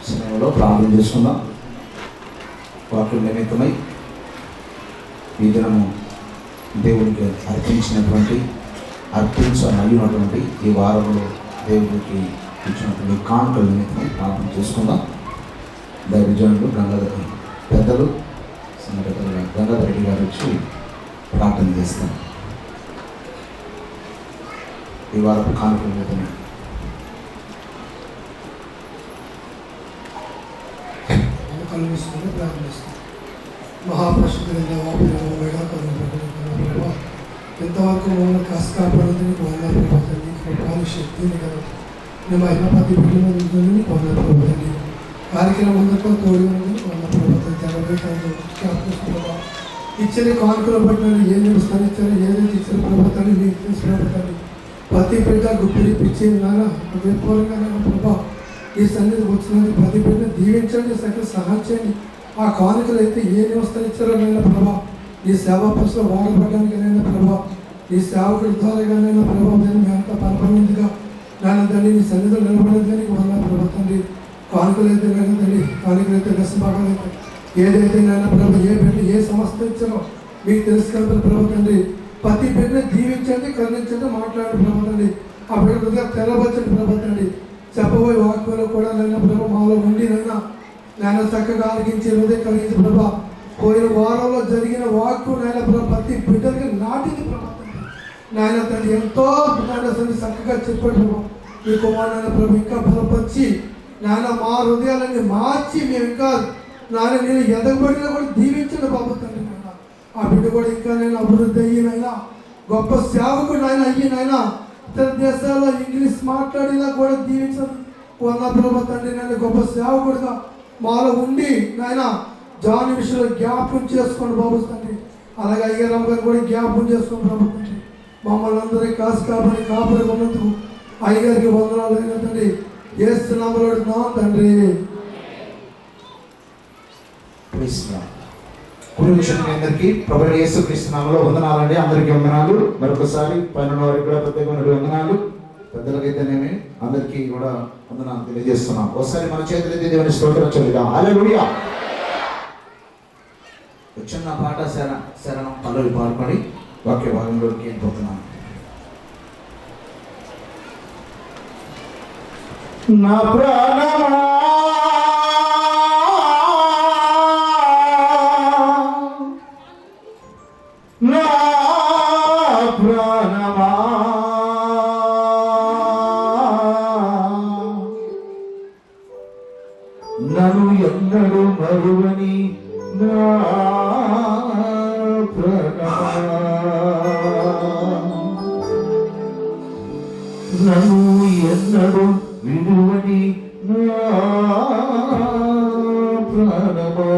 సమయంలో ప్రార్థన చేసుకుందాం. వాక్యం నిమిత్తమై ఈ దినము దేవునికి అర్పించనయ్యున్నటువంటి ఈ వారంలో దేవుడికి ఇచ్చినటువంటి కానుకల నిమిత్తమై ప్రార్థన చేసుకుందాం. దైవజనులు పెద్దలు గంగాధర్ రెడ్డి గారు వచ్చి ప్రార్థన చేస్తాం. ఈ వారపు కానుకల నిమిత్తమై ప్రార్థిస్తాం. మహాపరిశుద్ధులైన ఎంతవరకు మమ్మల్ని కాస్త కాపాడుతుంది వందపడుతుంది. కృపాలు శక్తిని కదా మేము హైదరాబాద్ బిడ్డలు ఉంటుంది వందపడుతుంది. కార్యక్రమం అందరితో తోడి ఉంది వందపడుతుంది. ఇచ్చిన కానుకలు పట్టిన ఏం స్థానించారు, ఏదైతే ఇచ్చిన ప్రభుత్వాన్ని మీకు తెలిసిన ప్రభుత్వాన్ని ప్రతి బిడ్డ గుప్పిడి పిచ్చి హృదయపూర్వకంగా ప్రభా ఈ సన్నిధి వచ్చినందుకు ప్రతి బిడ్డ దీవించండి, సకల సహాయం చేయండి. ఆ కానుకలు అయితే ఏ వ్యవస్థలు ఇచ్చారో నైనా ప్రభా నీ సేవా పశువులు వాడబడడానికి నైనా ప్రభా నీ సేవకుల ద్వారాగానైనా ప్రభావ మేమంతా పరపడిందిగా నాన్న తండ్రి నీ సన్నిధిలో నిలబడేదానికి వల్ల ప్రభా తండ్రి కానుకలు అయితే నైనా తండ్రి కానుకలు అయితే దశభాగాలు అయితే ఏదైతే నైనా ప్రభా ఏ బిడ్డ ఏ సంస్థ ఇచ్చారో మీకు తెలుసు కదా ప్రభా తండ్రి ప్రతి బిడ్డని దీవించండి, కరుణించండి, మాట్లాడే ప్రభా తండ్రి ఆ బిడ్డ తెల్లబచ్చండి ప్రభా తండ్రి చెప్పబోయే వాక్యంలో కూడా నైనా ప్రభా మాలో ఉండి నాయన చక్కగా ఆలకించి హృదయ కలిగించి ప్రభా పోయిన వారంలో జరిగిన వాక్కు నాయన ప్రభా ప్రతి బిడ్డలకి నాటింది ప్రభా నాయన తండ్రి ఎంతో నాయన చక్కగా చెప్పాడు ప్రభా మీ కుమారుడు ప్రభు ఇంకా బలపరిచి నాయన మా హృదయాలన్నీ మార్చి మేము ఇంకా నాయన నేను ఎదగబడినా కూడా దీవించండి బాబు తండ్రి నాయన ఆ బిడ్డ కూడా ఇంకా నేను అభివృద్ధి అయ్యినైనా గొప్ప సేవకుడు నాయన అయ్యినైనా ఇతర దేశాల్లో ఇంగ్లీష్ మాట్లాడినా కూడా దీవించండి వల్ల ప్రభు తండ్రి నాయన గొప్ప సేవకుడుగా మాలో ఉండి నాయన జాని విషయంలో జ్ఞాపకం చేసుకోండి బాబు తండ్రి. అలాగే అయ్యారావు గారు కూడా జ్ఞాపకం చేసుకోండి ప్రభు తండ్రి. మమ్మల్ని అందరినీ కాపరి ఉన్నందుకు అయ్యగారికి వందనాలు అయిన తండ్రి ఏస్తున్నాము తండ్రి. అందరికీ ప్రభు యేసుక్రీస్తు నామములో వందనాలండి. అందరికీ వందనాలు. మరొకసారి పైన వారికి కూడా ప్రత్యేకమైన వందనాలు. పెద్దలకైతేనేమి అందరికీ కూడా వందనాలు తెలియజేస్తున్నాం. ఒకసారి మన చేతులైతే దేవుని స్తోత్రం చెల్లిద్దాం. హల్లెలూయా. చిన్న పాట శరణం పల్లవి పాడుకొని వాక్య భాగంలోకి వెళ్ళిపోతున్నాం. నా ప్రాణమా నా ప్రాణమా నన్ను ఎన్నడూ మరువని నా ప్రాణమా నన్ను ఎన్నడూ విడువని నా ప్రాణమా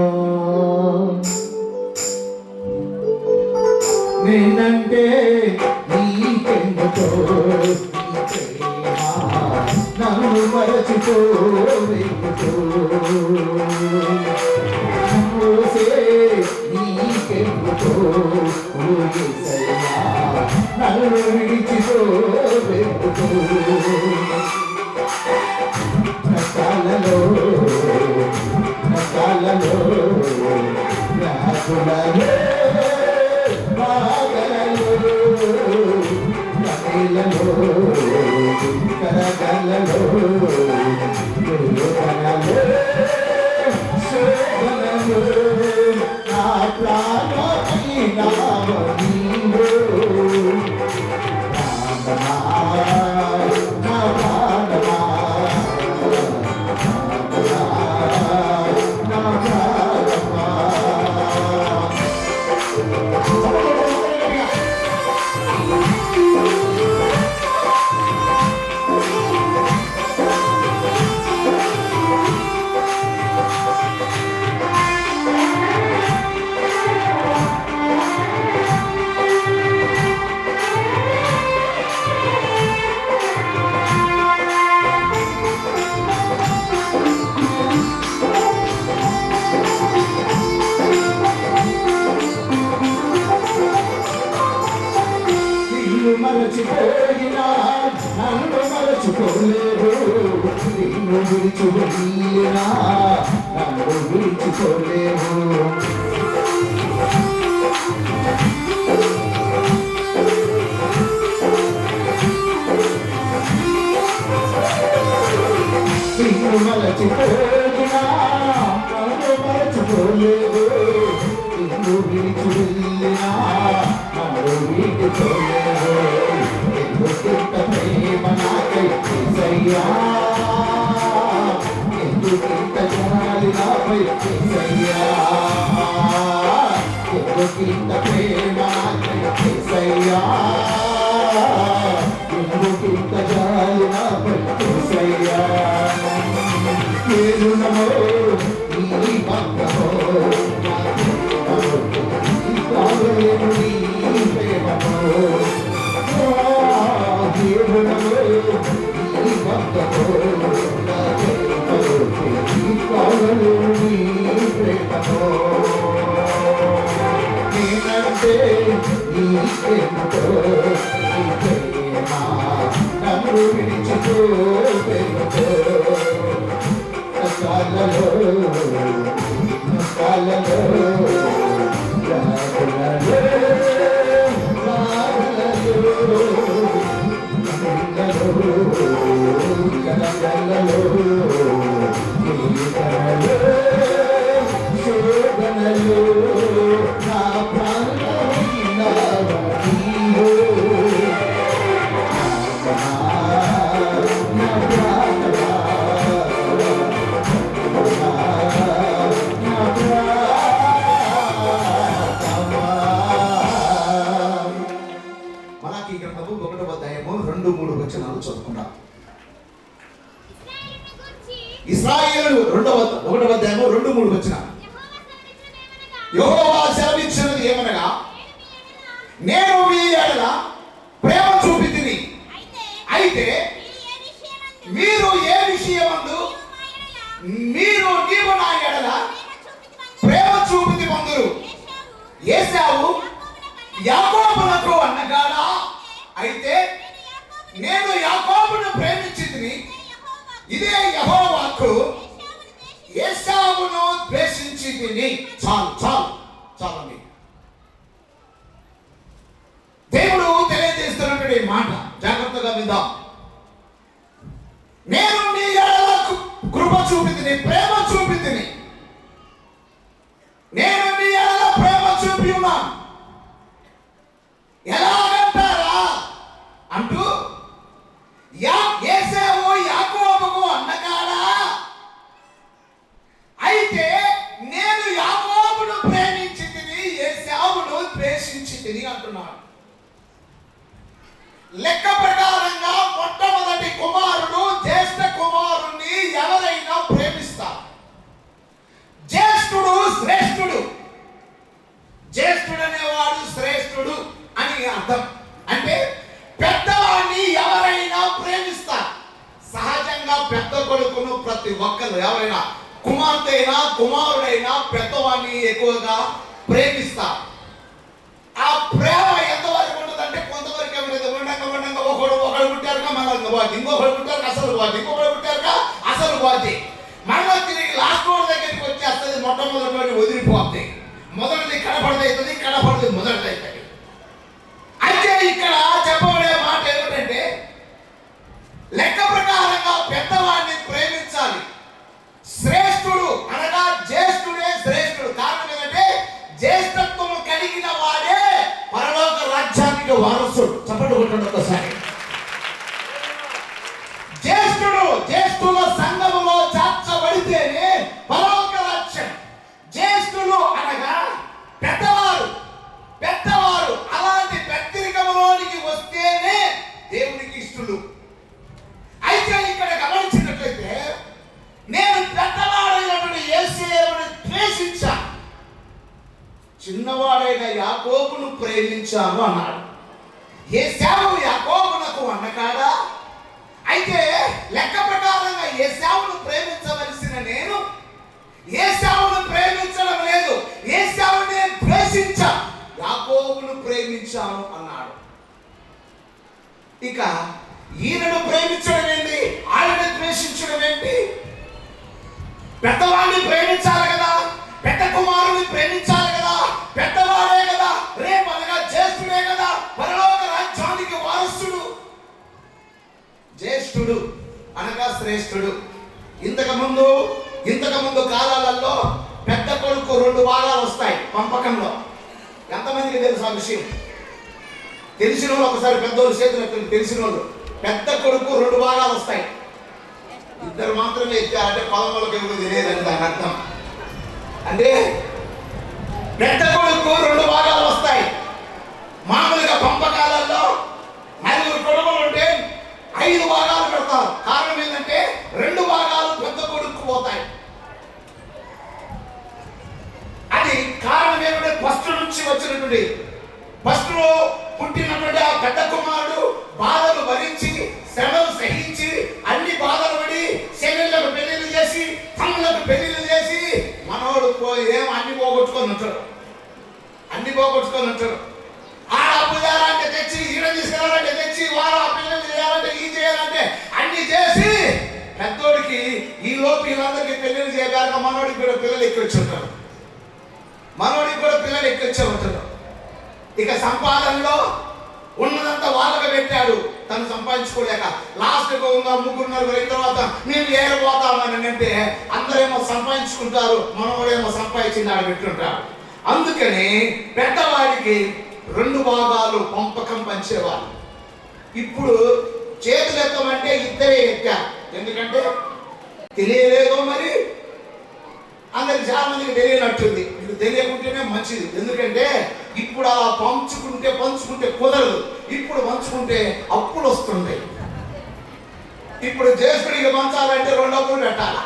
నేనంటే నీకెందుకో నన్ను మరచిపోవెందుకో నీకెందుకో నన్ను విడిచిపోవెందుకో నకాలలో రాకులలో విడిచిపోలేరు, నిన్ను విడిచిపోయినా నన్ను విడిచిపోలేరు. నిన్ను మలచిపోయినా నన్ను మలచిపోలేరు, నిన్ను విడిచిపోయినా నన్ను విడిచిపోలేరు. ఎందుకింత ప్రేమ నాకై యేసయ్యా, ఎందుకింత జాలి నాపై యేసయ్యా, ఎందుకింత ప్రేమ నాకై యేసయ్యా, ఎందుకింత జాలి నాపై యేసయ్యా. ఏ రుణమో నీ భక్తమో కావలేను నీ ప్రేమమో, నేనంటే నీకేమిటో నీ ప్రేమ నన్ను విడిచిపోయేమిటో. కష్టాలలో మలాకీ గ్రంథము 1వ అధ్యాయము 2-3 వచనాలు చదువుకుందాం. ఇశ్రాయేలు 1వ అధ్యాయము 2-3 వచనాలు. యెహోవా సెలవిచ్చినది ఏమనగా, నేను మీ ఎడల ప్రేమ చూపితిని, అయితే మీరు ఏ విషయమందు నీవు నా ఎడల ప్రేమ చూపితి పొందురు. ఏశావు యాకోబునకు అన్నగాడా, అయితే నేను యాకోబును ప్రేమించితిని, ఇదే యెహోవాకు ఏశావును ద్వేషించితిని. చాలండి. దేవుడు తెలియజేస్తున్నటువంటి మాట జాగ్రత్తగా విందాం. నేను నీ ఎడల కృప చూపితిని, ప్రేమ చూపితిని, నేను నీ ఎడల ప్రేమ చూపి ఉన్నాను. ఎలాగంటారా అంటూ ఏశావు యాకోబుకు అన్నగాడా, అయితే నేను యాకోబును ప్రేమించితిని, ఏశావును ద్వేషించితిని అంటున్నాడు. లెక్క ప్రకారంగా మొట్టమొదటి కుమారుడు జ్యేష్ఠ కుమారుణ్ణి ఎవరైనా ప్రేమిస్తారు. జ్యేష్ఠుడు శ్రేష్ఠుడు, జ్యేష్ఠుడు అనేవాడు శ్రేష్ఠుడు అని అర్థం. అంటే పెద్దవాడిని ఎవరైనా ప్రేమిస్తారు. సహజంగా పెద్ద కొడుకును ప్రతి ఒక్కరు ఎవరైనా, కుమార్తె అయినా కుమారుడైనా పెద్దవాడిని ఎక్కువగా ప్రేమిస్తారు. ఆ ప్రేమ ఎంతవరకు ఉంటుందంటే కొంతవరకు ఉండంగా ఒకడు పుట్టారుగా మళ్ళీ బాధ్యత, ఇంకొకడు పుట్టారు అసలు బాధ్యత, ఇంకొకడు పుట్టారుగా అసలు బాధ్యత, మళ్ళీ తిరిగి లాస్ట్ వాడి దగ్గరికి వచ్చేస్తుంది. మొట్టమొదటి వదిలిపోతుంది, మొదటిది కనపడదవుతుంది, కనపడదు మొదటిది అవుతుంది. అయితే ఇక్కడ చెప్పబడే మాట ఏమిటంటే, లెక్క ప్రకారంగా పెద్దవాడిని ప్రేమించాలి. శ్రేష్ఠుడు అనగా జ్యేష్ఠుడే శ్రేష్ఠుడు. కారణం ఏంటంటే జ్యేష్ఠత్వం కలిగిన వాడే పరలోక రాజ్యానికి వారసుడు. చెప్పండి ఒకసారి. జ్యేష్ఠుల సంఘములో చేర్చబడితేనే పరలోక రాజ్యం. జ్యేష్ఠులు అనగా పెద్దవారు. అలాంటి పెద్దరికములోనికి వస్తేనే దేవునికి ఇష్టలు. అయితే ఇక్కడ గమనించినట్లయితే, నేను పెద్దవాడైనటువంటి యేసేవుని ద్వేషించాను, చిన్నవాడైన యాకోబును ప్రేమించాను అన్నాడు. ఏశావు యాకోబునకు అన్నగాడా, అయితే లెక్క ప్రకారంగా ఏశావును ప్రేమించవలసిన నేను ఏశావును ప్రేమించడం లేదు, ఏశావునే ద్వేషించా, యాకోబును ప్రేమించాను అన్నాడు. ఇక ఈయనను ప్రేమించడం ఏంటి, ఆయన ద్వేషించడం ఏంటి? పెద్దవాడిని ప్రేమించాలి కదా, పెద్ద కుమారుని ప్రేమించాలి కదా, పెద్దవాడే కదా, రేపు అనగా జ్యేష్ఠుడే కదా పరలోక రాజ్యానికి వారసుడు. జ్యేష్ఠుడు అనగా శ్రేష్ఠుడు. ఇంతకు ముందు కాలాలలో పెద్ద కొడుకు 2 భాగాలు వస్తాయి పంపకంలో. ఎంతమందికి తెలుసు ఆ విషయం? తెలిసిన వాళ్ళు ఒకసారి పెద్దోళ్ళు చేతులు తెలిసిన వాళ్ళు. పెద్ద కొడుకు 2 భాగాలు వస్తాయి. 2 మాత్రమే ఎత్తారంటే 11 ఎవరు తెలియదని దాని అర్థం. అంటే పెద్ద కొడుకు 2 భాగాలు వస్తాయి. మామూలుగా పంపకాలలో 4 కొడుకులు ఉంటే 5 భాగాలు పెడతారు. కారణం ఏంటంటే 2 భాగాలు పెద్ద కొడుకు పోతాయి. అది కారణం ఏమంటే ఫస్ట్ నుంచి వచ్చినటువంటి ఫస్ట్ లో పుట్టినటువంటి ఆ పెద్ద కుమారుడు బాధలు భరించి శ్రమలు సహించి అన్ని బాధలు పడి శరీరాలకు పెళ్లిళ్ళు చేసి తమ్ములకు పెళ్లిళ్ళు చేసి మనోడు ఏమో అన్ని పోగొట్టుకొని ఉంటారు. ఆడ అప్పు చేయాలంటే తెచ్చి, ఈడ తీసుకెళ్ళాలంటే తెచ్చి, వారు ఆ పిల్లలు చేయాలంటే ఈ చేయాలంటే అన్ని చేసి పెద్దోడికి ఈ లోపు వీళ్ళందరికీ పెళ్లిళ్ళు చేయగాక మనోడికి కూడా పిల్లలు ఎక్కొచ్చి ఉంటారు. ఇక సంపాదనలో ఉన్నదంతా వాళ్ళగా పెట్టాడు, తను సంపాదించుకోలేక. లాస్ట్ ఇంకా 3-4 అయిన తర్వాత మేము ఏరబోతామని అంటే అందరేమో సంపాదించుకుంటారు, మనోడేమో సంపాదించింది ఆడ పెట్టుంటారు. అందుకని పెద్దవాడికి 2 భాగాలు పంపకం పంచేవాళ్ళు. ఇప్పుడు చేతులు ఎత్తమంటే 2 ఎత్తారు. ఎందుకంటే తెలియలేదో మరి అందరికి చాలా మందికి తెలియనట్టుంది. మీకు తెలియకుంటేనే మంచిది. ఎందుకంటే ఇప్పుడు అలా పంచుకుంటే కుదరదు. ఇప్పుడు పంచుకుంటే అప్పులు వస్తుంటాయి. ఇప్పుడు జ్యేష్ఠుడికి పంచాలంటే 2 అప్పులు పెట్టాలి.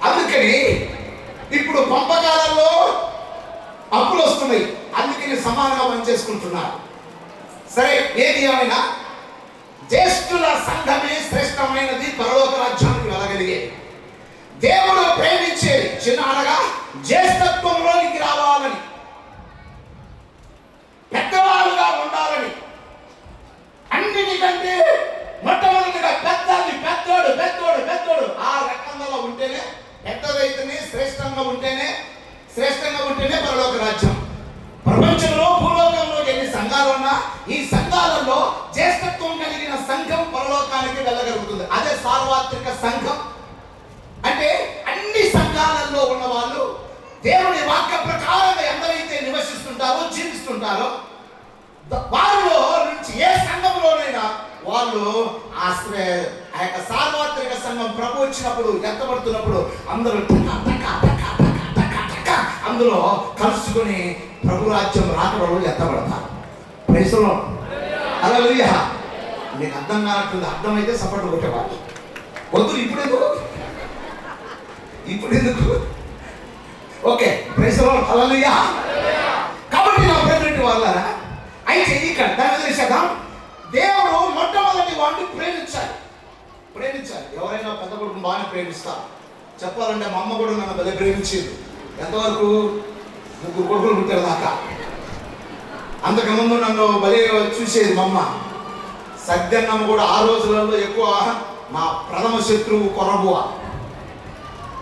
అందుకని ఇప్పుడు పంపకాలలో అప్పులు వస్తున్నాయి. అందుకని సమానంగా పనిచేసుకుంటున్నారు. సరే, ఏది ఏమైనా జ్యేష్ఠుల సంఘమే శ్రేష్టమైనది, పరలోక రాజ్యానికి వెళ్ళగలిగే. దేవుడు ప్రేమించేది చిన్న అనగా జ్యేష్ఠత్వంలోనికి రావాలని, పెద్దవాళ్ళుగా ఉండాలని. అన్నిటికంటే మొట్టమొదటిగా పెద్దోడు ఆ రకంలో ఉంటేనే, పెద్దదైతేనే శ్రేష్టంగా ఉంటేనే పరలోక రాజ్యం. ప్రపంచంలో భూలోకంలో ఎన్ని సంఘాలు ఉన్నా ఈ సంఘాలలో జ్యేష్ఠత్వం కలిగిన సంఘం పరలోకానికి వెళ్ళగలుగుతుంది. అదే సార్వత్రిక సంఘం. అంటే అన్ని సంఘాలలో ఉన్న వాళ్ళు దేవుని వాక్య ప్రకారంగా ఎందరైతే నివసిస్తుంటారో జీవిస్తుంటారో వారిలో నుంచి ఏ సంఘంలోనైనా వాళ్ళు ఆ యొక్క సార్వత్రిక సంఘం ప్రభు వచ్చినప్పుడు ఎత్తబడుతున్నప్పుడు అందరూ అందులో కలుసుకుని ప్రభు రాజ్యం రాకడలో ఎత్తబడతారు. ప్రైస్లో హల్లెలూయా. మీకు అర్థం కానట్టుంది. అర్థమైతే సపోర్ట్ కొట్టేవాళ్ళు. వద్దు ఇప్పుడు ఎందుకు ఓకే. ప్రైస్లో హల్లెలూయా. కాబట్టి నా ప్రేమిటి వాళ్ళారా, అయితే ఇక్కడ దాని చేద్దాం. దేవుడు మొట్టమొదటి వాడిని ప్రేమించాలి. ఎవరైనా పెద్ద కొడుకుని బాగా ప్రేమిస్తారు. చెప్పాలంటే మా అమ్మ కూడా నన్ను పెద్ద ప్రేమించేది. ఎంతవరకు 3 కొడుకులు పుట్టారు దాకా. అంతకుముందు నన్ను బలి చూసేది మా అమ్మ. సద్యన్నమ్మ కూడా ఆ రోజులలో ఎక్కువ నా ప్రథమ శత్రువు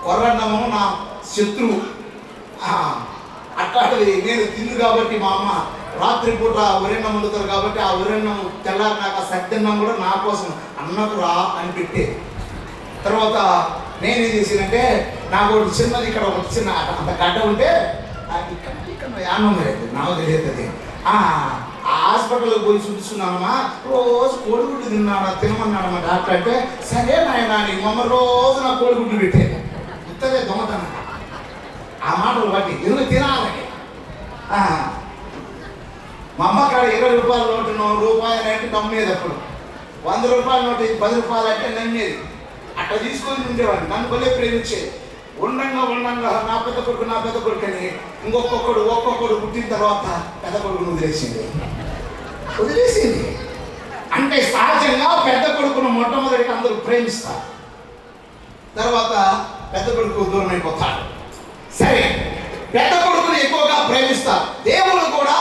కొర్రన్నము నా శత్రువు. అట్లాంటిది నేను తిందు కాబట్టి మా అమ్మ రాత్రిపూట ఉరెన్నం వండుతారు కాబట్టి ఆ ఉరెన్నం తెల్లారినాక సద్యన్నం కూడా నా కోసం అన్నకు రా అని పెట్టేది. తర్వాత నేనేం చేసానంటే నాకు ఒకటి చిన్నది, ఇక్కడ ఒకటి చిన్న అంత గడ్డ ఉంటే ఇక్కడ యానం లేదు, నాకు తెలియదు. ఆ హాస్పిటల్కి పోయి చూపిస్తున్నానమ్మా, రోజు కోడిగుడ్డు తినమన్నాడమ్మా డాక్టర్. అంటే సరే నాయన నీ మమ్మ రోజు నా కోడిగుడ్డు పెట్టేది. ఉత్తదే దొంగతనం ఆ మాటలు బట్టి ఎందుకు తినాలని. మా అమ్మ కాడ 20 రూపాయల నోటు రూపాయలు అంటే నమ్మేది. అప్పుడు 100 రూపాయల నోటు 10 రూపాయలు అంటే నమ్మేది. అట్లా తీసుకొని ఉండేవాడిని. నన్ను భలే ప్రేమించేది. ఉండంగా నా పెద్ద కొడుకు అని ఒక్కొక్కడు పుట్టిన తర్వాత పెద్ద కొడుకును వదిలేసింది. అంటే సహజంగా పెద్ద కొడుకును మొట్టమొదటిగా అందరూ ప్రేమిస్తారు. తర్వాత పెద్ద కొడుకు దూరం అయిపోతాడు. సరే, పెద్ద కొడుకుని ఎక్కువగా ప్రేమిస్తారు. దేవుడు కూడా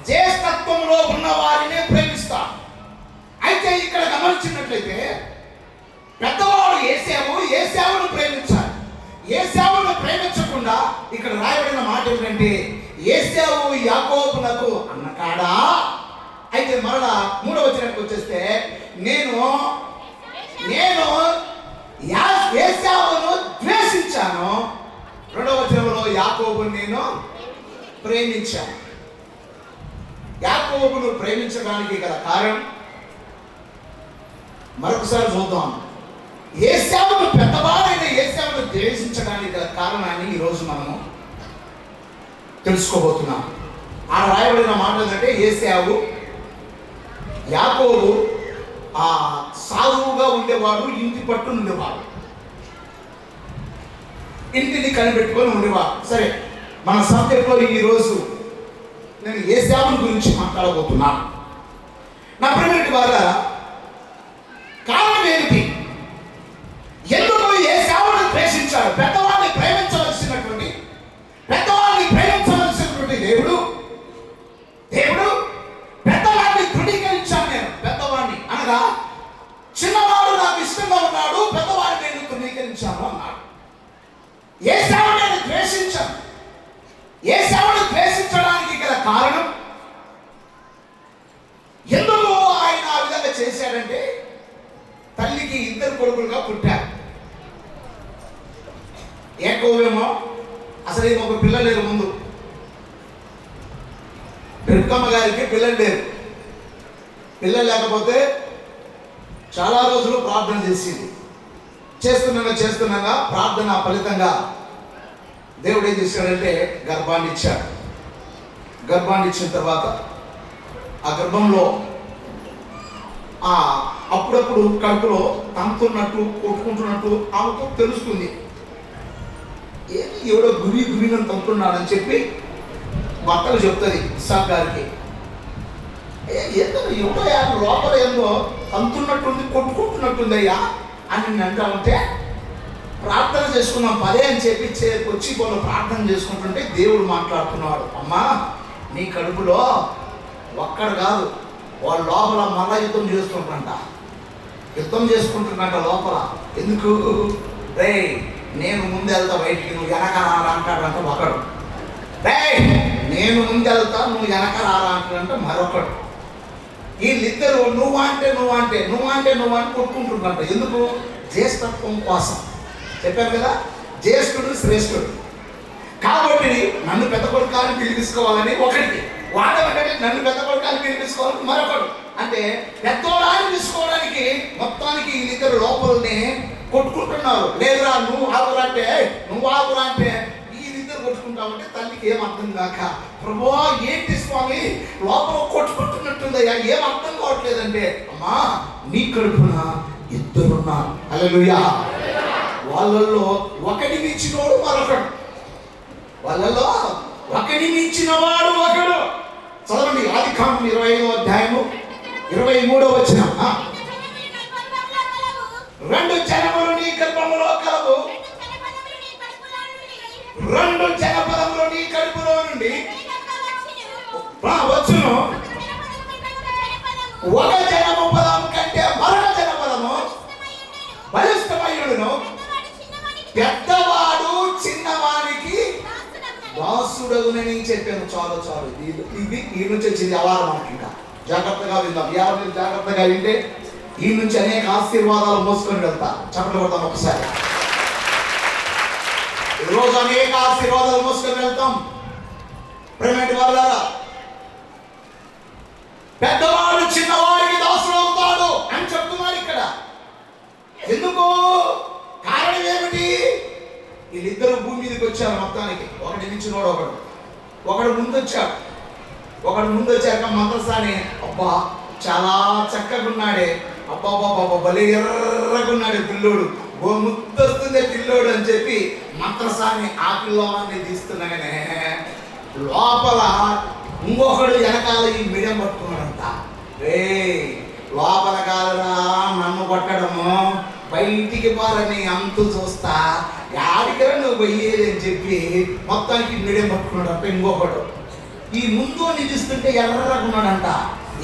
జ్యేష్ఠత్వంలో ఉన్న వారినే ప్రేమిస్తారు. ప్రేమిస్తాను. అయితే ఇక్కడ గమనించినట్లయితే పెద్దవాడు ఏశావును ప్రేమించాలి. ఏశావును ప్రేమించకుండా ఇక్కడ రాయబడిన మాట ఏంటంటే ఏశావు యాకోబునకు అన్నకాడా. అయితే మరలా 3వ వచనానికి వచ్చేస్తే నేను ఏశావును ద్వేషించాను. 2వ వచనంలో యాకోబును నేను ప్రేమించాను. యాకోబును ప్రేమించడానికి గల కారణం మరొకసారి చూద్దాం. ఏశావును పెద్దవాడైన ఏశావును ద్వేషించడానికి గల కారణాన్ని ఈరోజు మనము తెలుసుకోబోతున్నాం. ఆ రాయబడిన మాట ఏంటంటే ఏశావు యాకోబు సాధువుగా ఉండేవాడు, ఇంటి పట్టు ఉండేవాడు, ఇంటిని కనిపెట్టుకొని ఉండేవాడు. సరే, మన సబ్జెక్ట్లో ఈరోజు నేను ఏశావుని గురించి మాట్లాడబోతున్నాను. నా ప్రియమైన వారా, కారణం ఏమిటి? ఎందుకు ఏశావును ద్వేషించాడు? పెద్దవాడిని ప్రేమించవలసినటువంటి దేవుడు పెద్దవాడిని తృణీకరించాను. నేను పెద్దవాడిని అనగా చిన్నవాడు నాకు ఇష్టంగా ఉన్నాడు, పెద్దవాడిని నేను తృణీకరించాను అన్నాడు. ఏశావును నేను ద్వేషించాను. ఏశావును ద్వేషించడానికి గల కారణం ఎందుకు ఆయన ఆ విధంగా చేశాడంటే తల్లికి 2 కొడుకులుగా పుట్టారు. యాకోబేమో అసలు ఒక పిల్లలు లేరు. ముందు రిబ్కమ్మ గారికి పిల్లలు లేరు. పిల్లలు లేకపోతే చాలా రోజులు ప్రార్థన చేసింది. చేస్తున్నాగా ప్రార్థన ఫలితంగా దేవుడు ఏం చేశాడంటే గర్భాన్ని ఇచ్చాడు. గర్భాన్ని ఇచ్చిన తర్వాత ఆ గర్భంలో అప్పుడప్పుడు కడుపులో తంతున్నట్టు కొట్టుకుంటున్నట్టు ఆమెకు తెలుస్తుంది. ఏది ఎవడో గురిని తంతున్నాడని చెప్పి భర్తలు చెప్తుంది ఇస్సాకు గారికి. ఎవడో లోపల ఏందో తంతున్నట్టుంది, కొట్టుకుంటున్నట్టుందయ్యా అని నేను అంటా ఉంటే ప్రార్థన చేసుకున్నాం పదే అని చెప్పి వచ్చి కొన్ని ప్రార్థన చేసుకుంటుంటే దేవుడు మాట్లాడుతున్నాడు. అమ్మా, నీ కడుపులో ఒక్కడు కాదు, వాళ్ళ లోపల మళ్ళా యుద్ధం చేసుకుంటున్నట లోపల. ఎందుకు? రే, నేను ముందెళ్తా బయటికి, నువ్వు వెనక రారా అంటాడంట ఒకడు. రే, నేను ముందెళ్తా, నువ్వు వెనక రారా అంటాడంట మరొకడు. వీళ్ళిద్దరు నువ్వు అంటే కొట్టుకుంటున్నట్ట. ఎందుకు? జ్యేష్ఠత్వం కోసం. చెప్పారు కదా, జ్యేష్ఠుడు శ్రేష్ఠుడు. కాబట్టి నన్ను పెద్ద కొడుకాన్ని పిలిపించుకోవాలని ఒకరికి, వాడేమంటే నన్ను పెద్ద కొడుకాన్ని పిలిపించుకోవాలని మరొకడు. అంటే పెద్దోడాన్ని తీసుకోవడానికి మొత్తానికి వీళ్ళిద్దరు లోపలనే కొట్టుకుంటున్నారు. లేదురా నువ్వు ఆగురా అంటే వీళ్ళిద్దరు కొట్టుకుంటామంటే తల్లికి ఏం అర్థం కాక, ప్రభువా ఏంటి స్వామి లోపల కొట్టుకుంటున్నట్టుందయ్యా, ఏం అర్థం కావట్లేదంటే, అమ్మా నీ కడుపున 2 ఉన్నారు. హల్లెలూయా. వాళ్ళల్లో ఒకటి మించినోడు మరొకడు. వాళ్ళలో ఒకటి మించినవాడు ఒకడు. చదవండి ఆదికాండం 25వ అధ్యాయము 23వ వచనం. 2 జనములు నీ గర్భములో కలవు, 2 జనపదములు నీ కడుపులో నుండి వచ్చును. ఒక జనము పదం కంటే మరొక జనపదము బలిష్టమయ్యుడును. పెద్దవాడు చిన్నవానికి దాసుడగునని చెప్పాను. చాలు ఇది ఈ నుంచి వచ్చింది అవారం. మనకి ఇంకా జాగ్రత్తగా విందాం. ఎవరు జాగ్రత్తగా వింటే ఈ నుంచి అనేక ఆశీర్వాదాలు మోసుకొని వెళ్తా. చప్పట్లు కొడతాం ఒకసారి. ఈరోజు అనేక ఆశీర్వాదాలు మోసుకొని వెళ్తాం. ప్రేమటి వాళ్ళారా, పెద్దవాడు చిన్నవాడికి దాసుడు అవుతాడు అని చెప్తున్నారు ఇక్కడ. ఎందుకు? కారణం ఏమిటి? వీళ్ళిద్దరు భూమి మీదకి వచ్చారు. మొత్తానికి ఒకటి నించున్నాడు, ఒకడు ముందు వచ్చాక మంత్రసాని అబ్బా చాలా చక్కగా ఉన్నాడే, అబ్బా భలే ఎర్రగున్నాడే పిల్లోడు, ముద్దొస్తుందే పిల్లోడు అని చెప్పి మంత్రసాని ఆ పిల్లవాన్ని తీస్తున్నాగానే లోపల ఇంకొకడు వెనకాల ఈ మిడియం పట్టుకున్నాడంట. రే, లోపల కాదురా నన్ను కొట్టడము, బయటికి పోరని అంతు చూస్తా, యాడికరా నువ్వు పోయేది అని చెప్పి మొత్తానికి మిడియం పట్టుకున్నాడంట. ఇంకొకడు ఈ ముందు నిలుస్తుంటే ఎర్రగున్నాడంట.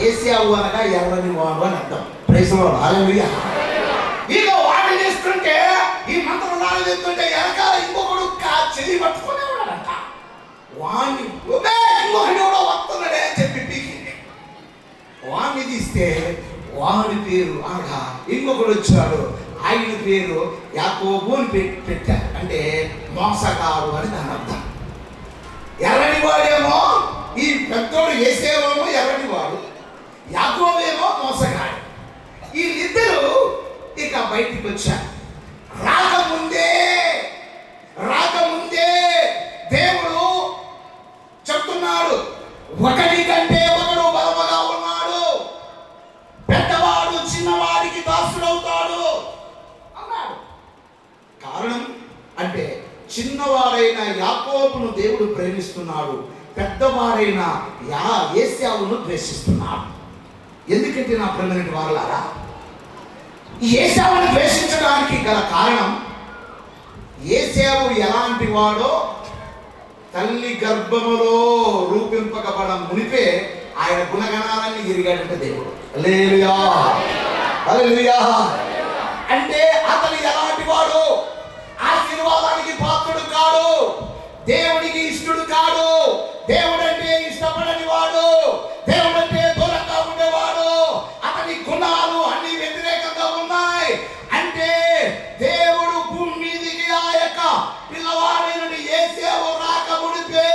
ఏశావు అనగా ఎర్రని వాడు అని అర్థం. Praise the lord. హల్లెలూయా. ఇక వాడిని చేస్తుంటే ఈ మంత్రాలు చెప్తుంటే వెనకాల ఇంకొకడు చెయ్యి పట్టుకునే ఉన్నాడంట. వాడిని ఇంకొకటి కూడా వస్తున్నాడే అని చెప్పి పీకింది. వాడిని తీస్తే వాడి పేరు అనగా ఇంకొకడు వచ్చాడు, ఆయన పేరు యాకోబు అని పెట్టారు. అంటే మోసగాడు అని దాని అర్థం. ఎర్రని వాడేమో ఈ పెద్దోడు ఏసేవేమో ఎర్రని వాడు, యాకోబేమో మోసగాడు. వీళ్ళిద్దరూ ఇక బయటికి వచ్చారు. రాకముందే దేవుడు చెప్తున్నాడు, ఒకటి కంటే ఒకడు బలముగా ఉన్నాడు, పెద్దవాడు చిన్నవాడికి దాసుడవుతాడు అన్నాడు. కారణం అంటే చిన్నవాడైన యాకోబును దేవుడు ప్రేమిస్తున్నాడు, పెద్దవాడైన ఏశావును ద్వేషిస్తున్నాడు. ఎందుకంటే నా ప్రేమనేటి వారలారా, ఏశావును ద్వేషించడానికి గల కారణం, ఏశావు ఎలాంటి వాడో తల్లి గర్భములో రూపింపకబడ మునిపే ఆయన గుణగణాలన్నీ ఎరిగాడంటే దేవుడు. హల్లెలూయా, హల్లెలూయా. అంటే అతను ఎలాంటి వాడు, ఆశీర్వాదానికి పాత్రుడు కాడు, దేవుడికి ఇష్టడు కాడు, దేవుడంటే ఇష్టపడని వాడు, దేవుడంటే దూరంగా ఉండేవాడు. అతని గుణాలు అన్ని వ్యతిరేకంగా ఉన్నాయి. అంటే దేవుడు భూమి మీదికి ఆ యొక్క పిల్లవాడిని ఏసేవు రాకమునిపే,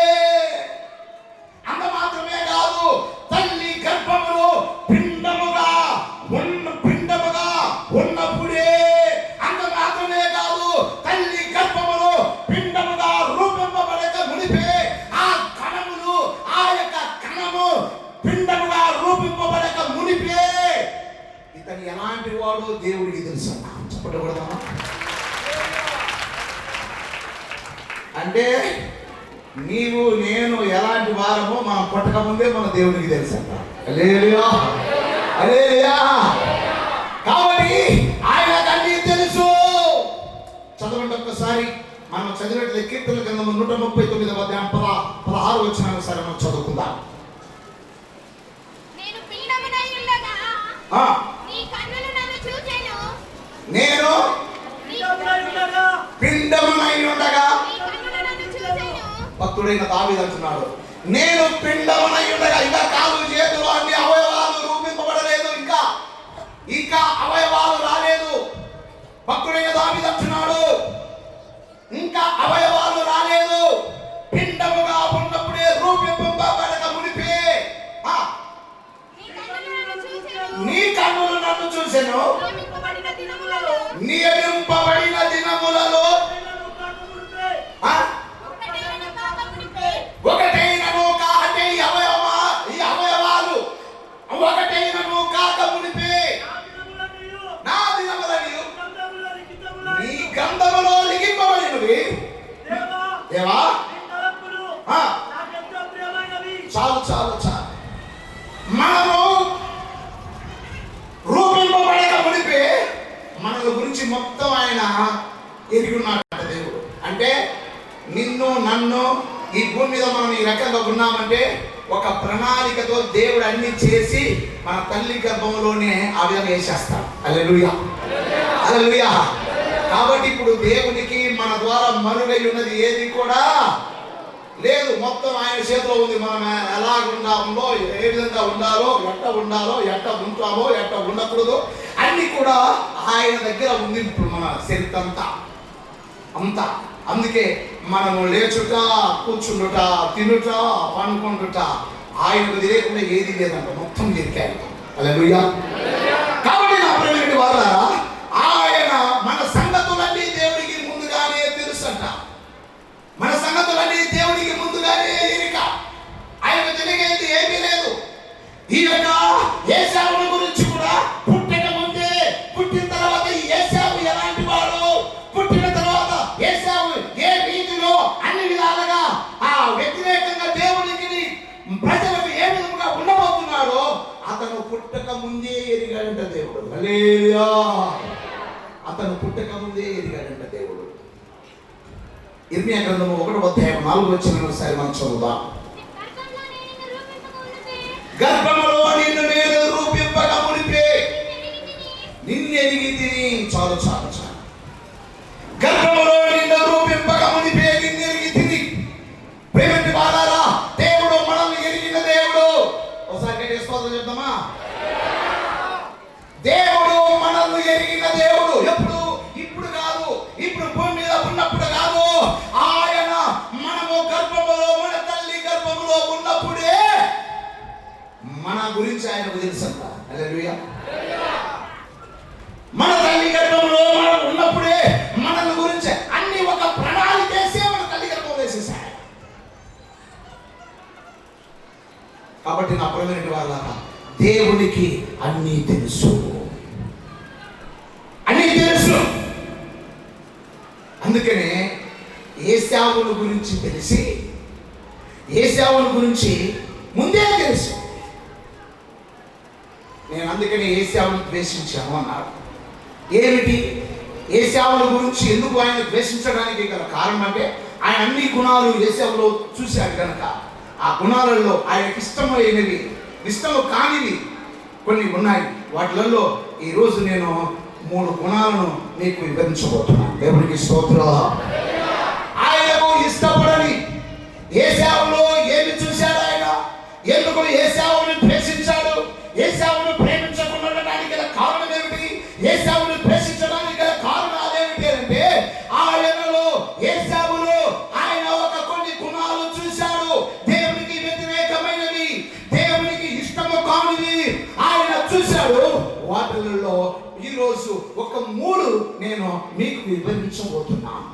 అంత మాత్రమే కాదు, తల్లి గర్భములో పిండముగా ఉన్నప్పుడే, అంత మాత్రమే కాదు, తల్లి గర్భములో పిండముగా రూపింపబడక మునిపే ఆ కణములు, ఆ యొక్క కణము పిండముగా రూపింపబడక మునిపే ఇతను ఎలాంటి వాడు దేవుడికి తెలుసు. చెప్పకూడదా? అంటే నీవు నేను ఎలాంటి వారమో మనం పుట్టక ముందే మన దేవుడికి తెలుసు. హల్లెలూయా, హల్లెలూయా. కాబట్టి ఆయనకు అన్నీ తెలుసు. చదవండి ఒక్కసారి. మనం చదివినట్లయితే కీర్తనల గ్రంథం 139వ అధ్యాయం 16 వచనం ఒకసారి మనం చదువుకుందాం. నేను పిండమునై ఉండగా నీ కన్నులు నన్ను చూచెను. నేను పిండమునై ఉండగా భక్తుడైన దావీదు అంటున్నాడు, నేను పిండమునై ఉండగా. ఇంకా కాలు చేతులు అన్ని అవయవాలు రూపింపబడలేదు, ఇంకా అవయవాలు రాలేదు. భక్తుడైన దావీదు అంటున్నాడు, ఇంకా అవయవాలు రాలేదు, పిండముగా ఉన్నప్పుడే రూపింపబడక మునిపే నీ కన్నులు నన్ను చూసెను. నియమింపబడిన దినములలో ఒకటైనను కాక ఈ అవయవాలు ఒకటైనను కాక మునిపే నా దినములను నీ గంధములో లిఖింపబడినవి. దేవా, చాలు చాలు చాలు. మనము రూపింపబడక మునిపే మన గురించి మొత్తం ఆయన ఎరిగి ఉన్నాడు దేవుడు. అంటే నిన్ను నన్ను ఈ భూమి మీద మనం ఈ రకంగా ఉన్నామంటే ఒక ప్రణాళికతో దేవుడు అన్ని చేసి మన తల్లి గర్భంలోనే ఆ విధంగా వేసేస్తాడు. హల్లెలూయా, హల్లెలూయా. కాబట్టి ఇప్పుడు దేవునికి మన ద్వారా మరుగై ఉన్నది ఏది కూడా లేదు, మొత్తం ఆయన చేతిలో ఉంది. మనం ఎలా ఉండాలో, ఏ విధంగా ఉండాలో, ఎట్ట ఉంటామో, ఎట్ట ఉండకూడదు అన్ని కూడా ఆయన దగ్గర ఉంది. ఇప్పుడు మన శరీరం అంతా అందుకే మనము లేచుట, కూర్చుండుట, తినుట, పండుకుంటుట ఆయనకు తెలియకుండా ఏది లేదంట, మొత్తం జరిగాయి. హల్లెలూయా. కాబట్టి నా ప్రియమైన వారలారా, ఆయన మన సంగతులన్నీ దేవుడికి ముందుగానే తెలుసంట. మన సంగతులన్నీ దేవుడికి ముందుగానే ఎరిక. ఆయనకు తెలియదు ఏమీ లేదు. ఈ యొక్క ఏశావుని గురించి కూడా పుట్టిన ముందే, పుట్టిన తర్వాత ఏశావు ఎలాంటి వాడు, పుట్టిన తర్వాత ఏశావు ఏ రీతిలో అన్ని విధాలుగా ఆ వ్యతిరేకంగా దేవునికి ప్రజలకు ఏ విధంగా ఉండబోతున్నాడో అతను పుట్టక ముందే ఎరిగాడంట దేవుడు. హల్లెలూయా. అతను పుట్టక ముందే ఎరిగాడంట దేవుడు. ఇర్మియా గ్రంథము 1వ అధ్యాయం 4వ వచనం ఒకసారి మనం చదువుదాం. గర్భములో నిన్ను నేను రూపింపక మునిపే నిన్నెరిగి తిని. చాలు చాలు చాలు. గర్భములో నిన్ను రూపింపక మునిపే నిన్నెరిగి తిని. ప్రేమటి వారారా, దేవుడు మనల్ని ఎరిగిన దేవుడు. ఒకసారి స్తోత్రం చెప్తామా? దేవుడు మనల్ని ఎరిగిన దేవుడు. ఎప్పుడు? ఇప్పుడు కాదు, ఇప్పుడు భూమి మీద ఉన్నప్పుడు కాదు. ఆయన మనము గర్భములో, మన తల్లి గర్భములో ఉన్నప్పుడే మన గురించి ఆయనకు తెలుసంట. హల్లెలూయా. మన తల్లి గర్భంలో మనం ఉన్నప్పుడే మన గురించి అన్ని ఒక ప్రణాళిక వేసి మన తల్లి గర్భంలో వేసేసాడు. కాబట్టి నా ప్రియమైన వాళ్ళారా, దేవునికి అన్నీ తెలుసు, అన్నీ తెలుసు. అందుకనే ఏశావును గురించి తెలిసి, ఏశావును గురించి ముందే తెలుసు. నేను అందుకనే ఏశావును ద్వేషించాను అన్నాడు. ఏమిటి? ఏశావుల గురించి ఎందుకు ఆయన ద్వేషించడానికి గల కారణం అంటే, ఆయన అన్ని గుణాలు ఏశావులో చూశాడు కనుక ఆ గుణాలలో ఆయనకి ఇష్టమైనవి, ఇష్టము కానివి కొన్ని ఉన్నాయి. వాటిలలో ఈరోజు నేను 3 గుణాలను నీకు వివరించబోతున్నాను. దేవునికి స్తోత్రం. ఆయనకు ఇష్టపడని ఏశావులో ఏమి చూశాడు ఆయన? ఎందుకు ఏశావును ద్వేషించాడు? ఏశావును ప్రేమించకుండా ఉండడానికి గల కారణం ఏమిటి? ఏశావును ద్వేషించడానికి గల కారణాలు ఏమిటి అంటే, ఆయనలో ఏశావులో ఆయన ఒక కొన్ని గుణాలు చూశాడు. దేవునికి వ్యతిరేకమైనవి, దేవునికి ఇష్టము కానివి ఆయన చూశాడు. వాటిల్లో ఈరోజు ఒక 3 నేను మీకు వివరించబోతున్నాను.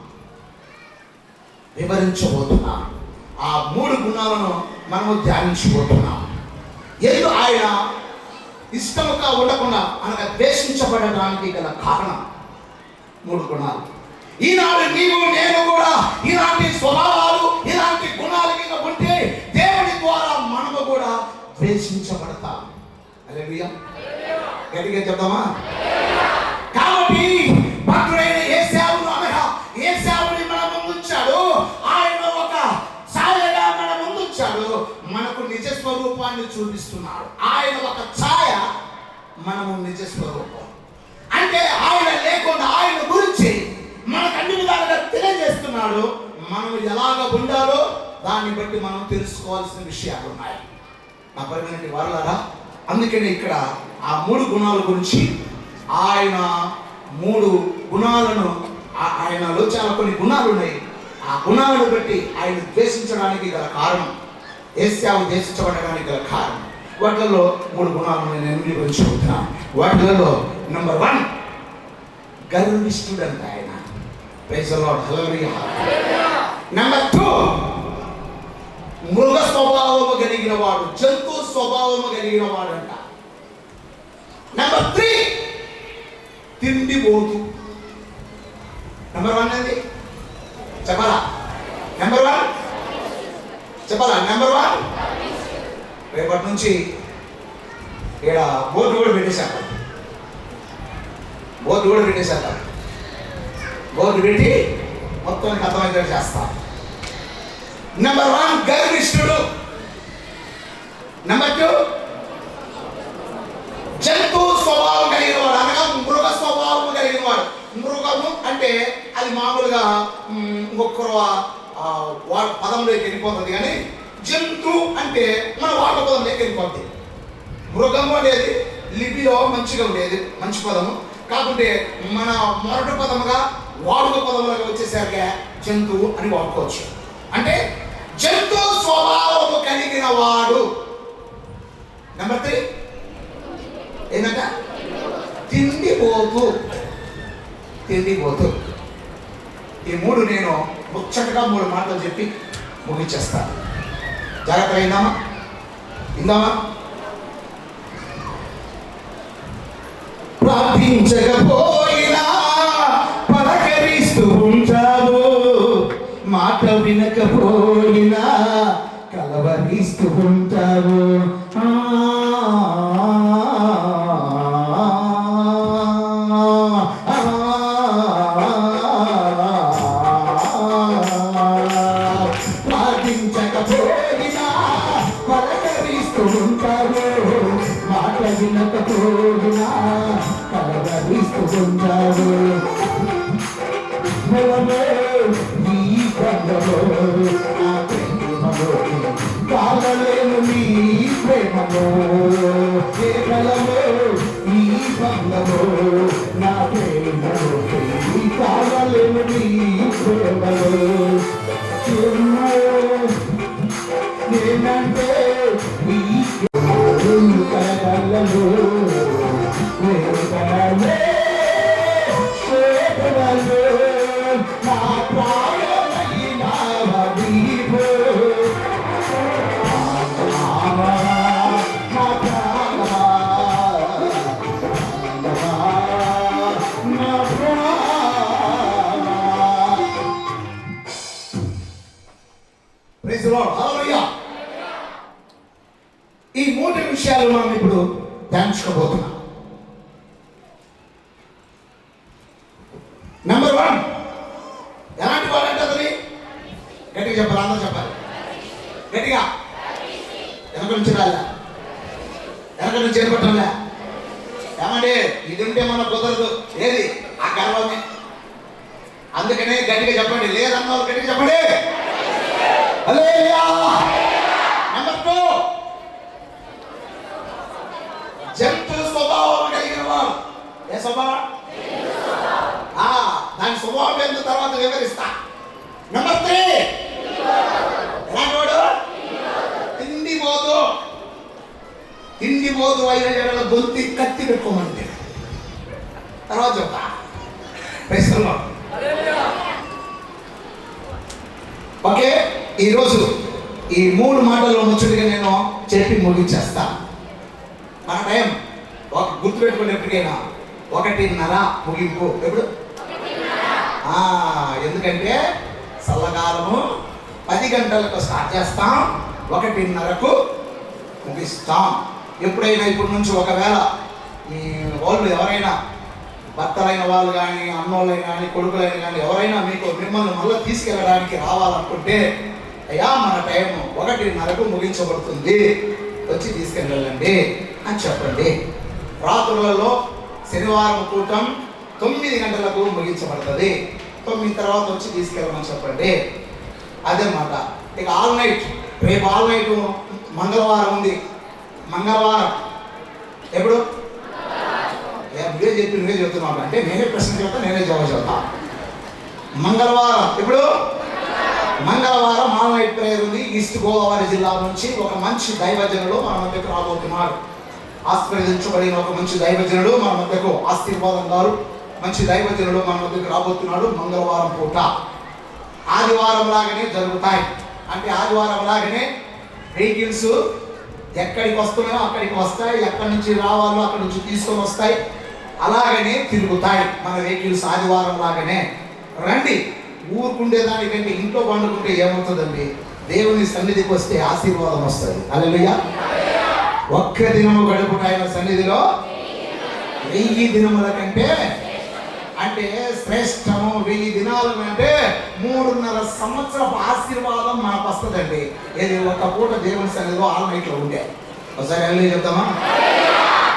ఆ 3 గుణాలను మనము ధ్యానించబోతున్నాం. ఎందుకు ఆయన ఇష్టముగా ఉండకుండా అనగా ద్వేషించబడడానికి గల కారణం 3 గుణాలు. ఈనాడు నీవు నేను కూడా ఇలాంటి స్వభావాలు, ఇలాంటి గుణాలు కింద ఉంటే దేవుని ద్వారా మనము కూడా ద్వేషించబడతాం. హల్లెలూయా. గట్టిగా చెప్తామా? కాబట్టి భక్తుడైన ఏశావును అనగా ఏశావుని మన ముందు ఉంచాడు. ఆయన ఒక ఛాయగా మన ముందు ఉంచాడు. మనకు నిజ స్వరూపాన్ని చూపిస్తున్నాడు. ఆయన ఒక ఛాయ, మనము నిజ స్వరూపం. అంటే ఆయన లేకుండా ఆయన గురించి మనకు అన్ని విధాలుగా తెలియజేస్తున్నాడు. మనం ఎలాగ ఉండాలో దాన్ని బట్టి మనం తెలుసుకోవాల్సిన విషయాలు ఉన్నాయి. నా పరిగణటి వారులారా, అందుకనే ఇక్కడ ఆ 3 గుణాల గురించి, ఆయన 3 గుణాలను, ఆయనలో చాలా కొన్ని గుణాలు ఉన్నాయి. ఆ గుణాలను బట్టి ఆయన ద్వేషించడానికి గల కారణం, ఏశావు ద్వేషించబడడానికి గల కారణం, వాటిలో 3 గుణాలను నేను వివరించబోతున్నాను. వాటిలో నెంబర్ 1 గర్విష్ఠుడు అంటే ఆయన. Praise the lord. Hallelujah. Number 2 మృగ స్వభావము కలిగిన వాడు, జంతు స్వభావము కలిగిన వాడు అంట. నెంబర్ 3 తిండిపోతు. నెంబర్ 1 ఏంది చెప్పాలా? నెంబర్ 1 చెప్పాలా? నెంబర్ 1 రేపటి నుంచి ఇక్కడ బోర్డు కూడా పెట్టేశాక, బోర్డు పెట్టి మొత్తం అర్థమైతే చేస్తా. నెంబర్ 1 గర్విష్ఠుడు. నెంబర్ 2 జంతు స్వభావం కలిగిన వాడు, అనగా మృగ స్వభావం కలిగిన వాడు. మృగము అంటే అది మామూలుగా ఇంకొకరు పదంలోకి వెళ్ళిపోతుంది, కానీ జంతు అంటే మన వాట పదంలోకి వెళ్ళిపోతుంది. మృగము అనేది లిపిలో మంచిగా ఉండేది, మంచి పదము. కాకుంటే మన మొరటి పదముగా వాడుక పదములుగా వచ్చేసరికి జంతువు అని వాడుకోవచ్చు. అంటే జంతు స్వభావము కలిగిన వాడు. నెంబర్ 3 ఏంటంట? తిండిపోతు. ఈ 3 నేను ముచ్చటగా 3 మాటలు చెప్పి ముగించేస్తాను. జాగ్రత్తగా ఇందామా? ప్రార్థించకపోయినా పలకరిస్తూ ఉంటావు, మాట వినకపోయినా కలవరిస్తూ ఉంటావు. ప్రార్థించకపోయినా పలకరిస్తూ ఉంటావు, ఇస్తున్నావు బలమే నీ బంధము నా ప్రేమలో కాగలేను నీ ప్రేమలో కేవలము నీ బంధము నా ప్రేమలో కాగలేను నీ ప్రేమలో నేనంటే నీ కలగలను నా ప్రాయమైన నీవు ప్రైజ్ ది లార్డ్ హల్లెలూయా. ఈ 3 విషయాలు మనం ఇప్పుడు ధ్యానించుకోబోతున్నాం. నెంబర్ 1, ఎలాంటి వాడంటే అతని గట్టిగా చెప్పాలి, అందరూ చెప్పాలి గట్టిగా. వెనక నుంచి రాలే, వెనక నుంచి చేరుకోవటంలే. ఏమంటే ఇది ఉంటే మనకు కుదరదు, ఏది ఆ గర్వమే. అందుకనే గట్టిగా చెప్పండి, లేదన్న వాళ్ళు గట్టిగా చెప్పండి హల్లెలూయా. నెంబర్ 2, జంతు స్వభావం కలిగిన వాడు. ఏ స్వభావం? దాని స్వభావం ఏంటో తర్వాత వివరిస్తా. నెంబర్ 3, ఎలాంటి వాడు? తిండిపోతూ అయిన జగల గొంతి కత్తి పెట్టుకోమంటే తర్వాత చెప్తా. Praise the lord. ఓకే, ఈరోజు ఈ 3 మాటల్లో ముచ్చటగా నేను చెప్పి ముగించేస్తా. మన టైం ఒక గుర్తుపెట్టుకుని ఎప్పటికైనా 1:30 ముగింపు. ఎప్పుడు? ఎందుకంటే చల్లకాలము 10 గంటలకు స్టార్ట్ చేస్తాం, 1:30కు ముగిస్తాం. ఎప్పుడైనా ఇప్పటి నుంచి ఒకవేళ మీ వాళ్ళు ఎవరైనా భర్తలైన వాళ్ళు కానీ, అన్నోళ్ళైనా కానీ, కొడుకులైన కానీ ఎవరైనా మిమ్మల్ని మళ్ళీ తీసుకెళ్ళడానికి రావాలనుకుంటే, అయ్యా మన టైం 1:30కు ముగించబడుతుంది, వచ్చి తీసుకెళ్ళండి అని చెప్పండి. రాత్రులలో శనివారం కూటం 9 గంటలకు ముగించబడుతుంది. 9 తర్వాత వచ్చి తీసుకెళ్ళమని చెప్పండి. అదే మాట. ఇక ఆల్ నైట్, రేపు ఆల్ నైట్ మంగళవారం ఉంది. మంగళవారం ఎప్పుడు? నువ్వే చెప్తున్నావు అంటే నేనే ప్రశ్న చెప్తా, నేనే జవాబు చెప్తా. మంగళవారం ఎప్పుడు? మంగళవారం ఆల్ నైట్ ప్రేయర్ ఉంది. ఈస్ట్ గోదావరి జిల్లా నుంచి ఒక మంచి దైవజనుడు మన మధ్యకు రాబోతున్నాడు. ఆశీర్వదించబడిన ఒక మంచి దైవజనుడు మన మధ్యకు, ఆశీర్వాదం గారు మంచి దైవజనుడు మన మధ్యకు రాబోతున్నాడు మంగళవారం పూట. ఆదివారం లాగానే జరుగుతాయి. అంటే ఆదివారం లాగానే వెహికల్స్ ఎక్కడికి వస్తున్నాయో అక్కడికి వస్తాయి, ఎక్కడి నుంచి రావాలో అక్కడి నుంచి తీసుకొని వస్తాయి, అలాగనే తిరుగుతాయి మన వెహికల్స్. ఆదివారం లాగానే రండి. ఊరుకుండేదానికంటే ఇంట్లో పండుకుంటే ఏమవుతుందండి? దేవుని సన్నిధికి వస్తే ఆశీర్వాదం వస్తుంది. హల్లెలూయా. ఒక్క దినము గడుపుట ఆయన సన్నిధిలో 1000 దినముల కంటే అంటే శ్రేష్టము. 1000 దినాలు అంటే 3.5 సంవత్సరపు ఆశీర్వాదం మనకు వస్తుందండి. ఏది ఒక పూట దేవుని సన్నిధిలో ఆల్ నైట్లో ఉంటే. ఒకసారి వెళ్ళి చెప్తామా?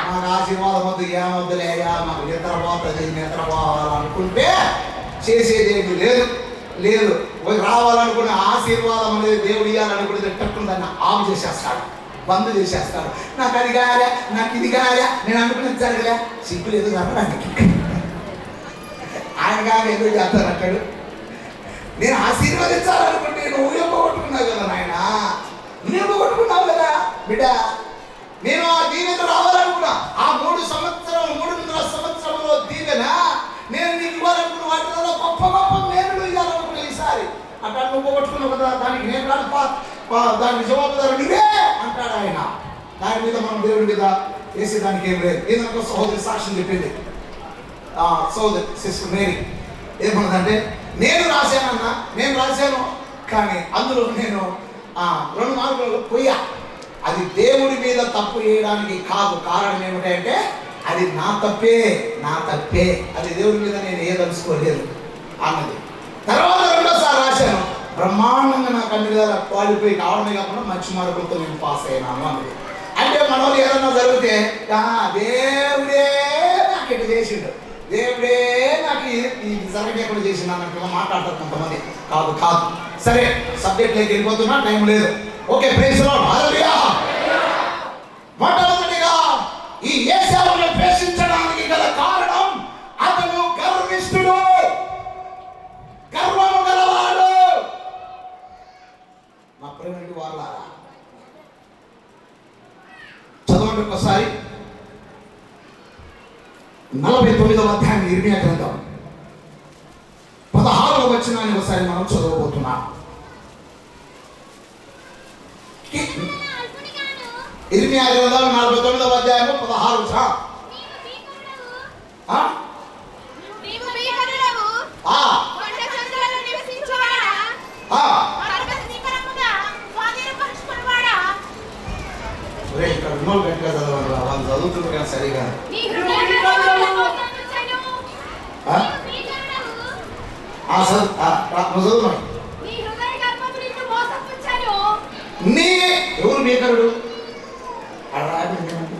మాకు ఆశీర్వాదం వద్దు, ఏమొద్దులేయా, మాకు నిద్రపోవాలనుకుంటే చేసేది ఏమి లేదు. రావాలనుకునే ఆశీర్వాదం అనేది దేవుడు ఇవ్వాలనుకుంటే తక్కువ దాన్ని ఆఫ్ చేసేస్తాడు, బంద్ చేసేస్తాడు. నాకు అది కాలే, నాకు ఇది కాలే, నేను అనుకున్నది జరగలే, సిగ్గులు ఎదుగు అనడానికి ఆయన కానీ ఎందుకు చేస్తాను అంటాడు. నేను ఆశీర్వదించాలనుకుంటే నువ్వు పోగొట్టుకున్నావు కదా నాయన, నువ్వు పోగొట్టుకున్నావు కదా బిడ్డ. నేను ఆ దీవెన రావాలనుకున్నా. ఆ 3.5 సంవత్సరంలో దీవెన నేను నీకు ఇవ్వాలనుకున్న వాటిలో గొప్ప మేలులు ఇవ్వాలనుకున్నా. ఈసారి అంటే నువ్వు పోగొట్టుకున్నావు కదా, దానికి నేను కాదు, దానికి జవాబుదారు నువ్వే అంటాడు ఆయన. దాని మీద మనం దేవుడి మీద వేసేదానికి ఏం లేదు. ఏదనుకో సహోదరి సాక్ష్యం చెప్పింది. సోదరి సిస్టర్ మేరీ ఏమన్నదంటే, నేను రాశాను కానీ అందులో నేను 2 మార్కులు పోయా. అది దేవుడి మీద తప్పు చేయడానికి కాదు. కారణం ఏమిటంటే అది నా తప్పే. అది దేవుడి మీద నేను ఏదలుసుకోలేదు అన్నది. తర్వాత 2సారి రాశాను, బ్రహ్మాండంగా నాకు అన్ని విధాలా క్వాలిఫై కావడమే కాకుండా మంచి మార్కులతో నేను పాస్ అయినాను అన్నది. అంటే మన వాళ్ళు ఏదన్నా జరిగితే దేవుడే నాకు ఇట్లా చేసిండు, దేవుడే నాకు ఈ జరగకుండా చేసిన అన్నట్టుగా మాట్లాడతారు కొంతమంది. కాదు కాదు. సరే, సబ్జెక్ట్లోకి వెళ్ళిపోతున్నా, టైం లేదు. Okay, praise the lord. Hallelujah. మొట్టమొదటిగా ఈ యేసేపును ద్వేషించడానికి గల కారణం, అతను గర్విష్ఠుడు, గర్వము గలవాడు. నా ప్రేమటి వాళ్ళారా, చదవండి ఒకసారి 49వ అధ్యాయం ఇర్మియా గ్రంథం 16వ వచనాన్ని ఒకసారి మనం చదవబోతున్నాం. ఇర్మియా గ్రంథం 49వ అధ్యాయం 16వ వచనం. నీవు భీకరుడవు, కొండ చంద్రులలో నివసించువాడా, పర్వత శిఖరమున స్వాధీనపరచుకున్నవాడా. ఇక్కడ ఉన్నోళ్ళు గట్టిగా చదవాలి, వాళ్ళు చదువుతున్నారు కానీ సరిగా. నీ హృదయములో మోసపుచ్చెను. నీ హృదయ గర్భము నిన్ను మోసపుచ్చెను. ఎవరు భీకరుడు?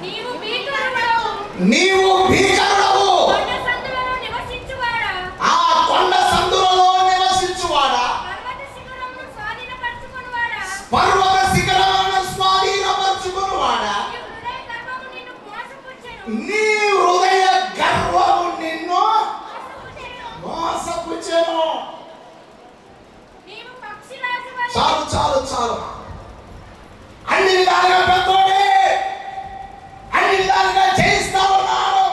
నీవు భీకరుడవు, నీవు భీకరుడవు, కొండ సందులలో నివసించువాడా, ఆ కొండ సందులలో నివసించువాడా, పర్వత శిఖరమును స్వాధీనపరచుకున్నవాడా, పర్వత శిఖరమును స్వాధీనపరచుకున్నవాడా, నీ హృదయ గర్భము నిన్ను నీ హృదయ గర్వము నిన్ను మోసపుచ్చెను. నీవు పక్షిరాజు వలె చాలు చాలు చాలు. అన్ని విధాలుగా పెద్దోడే, అన్ని విధాలుగా చేయిస్తా ఉన్నాడు.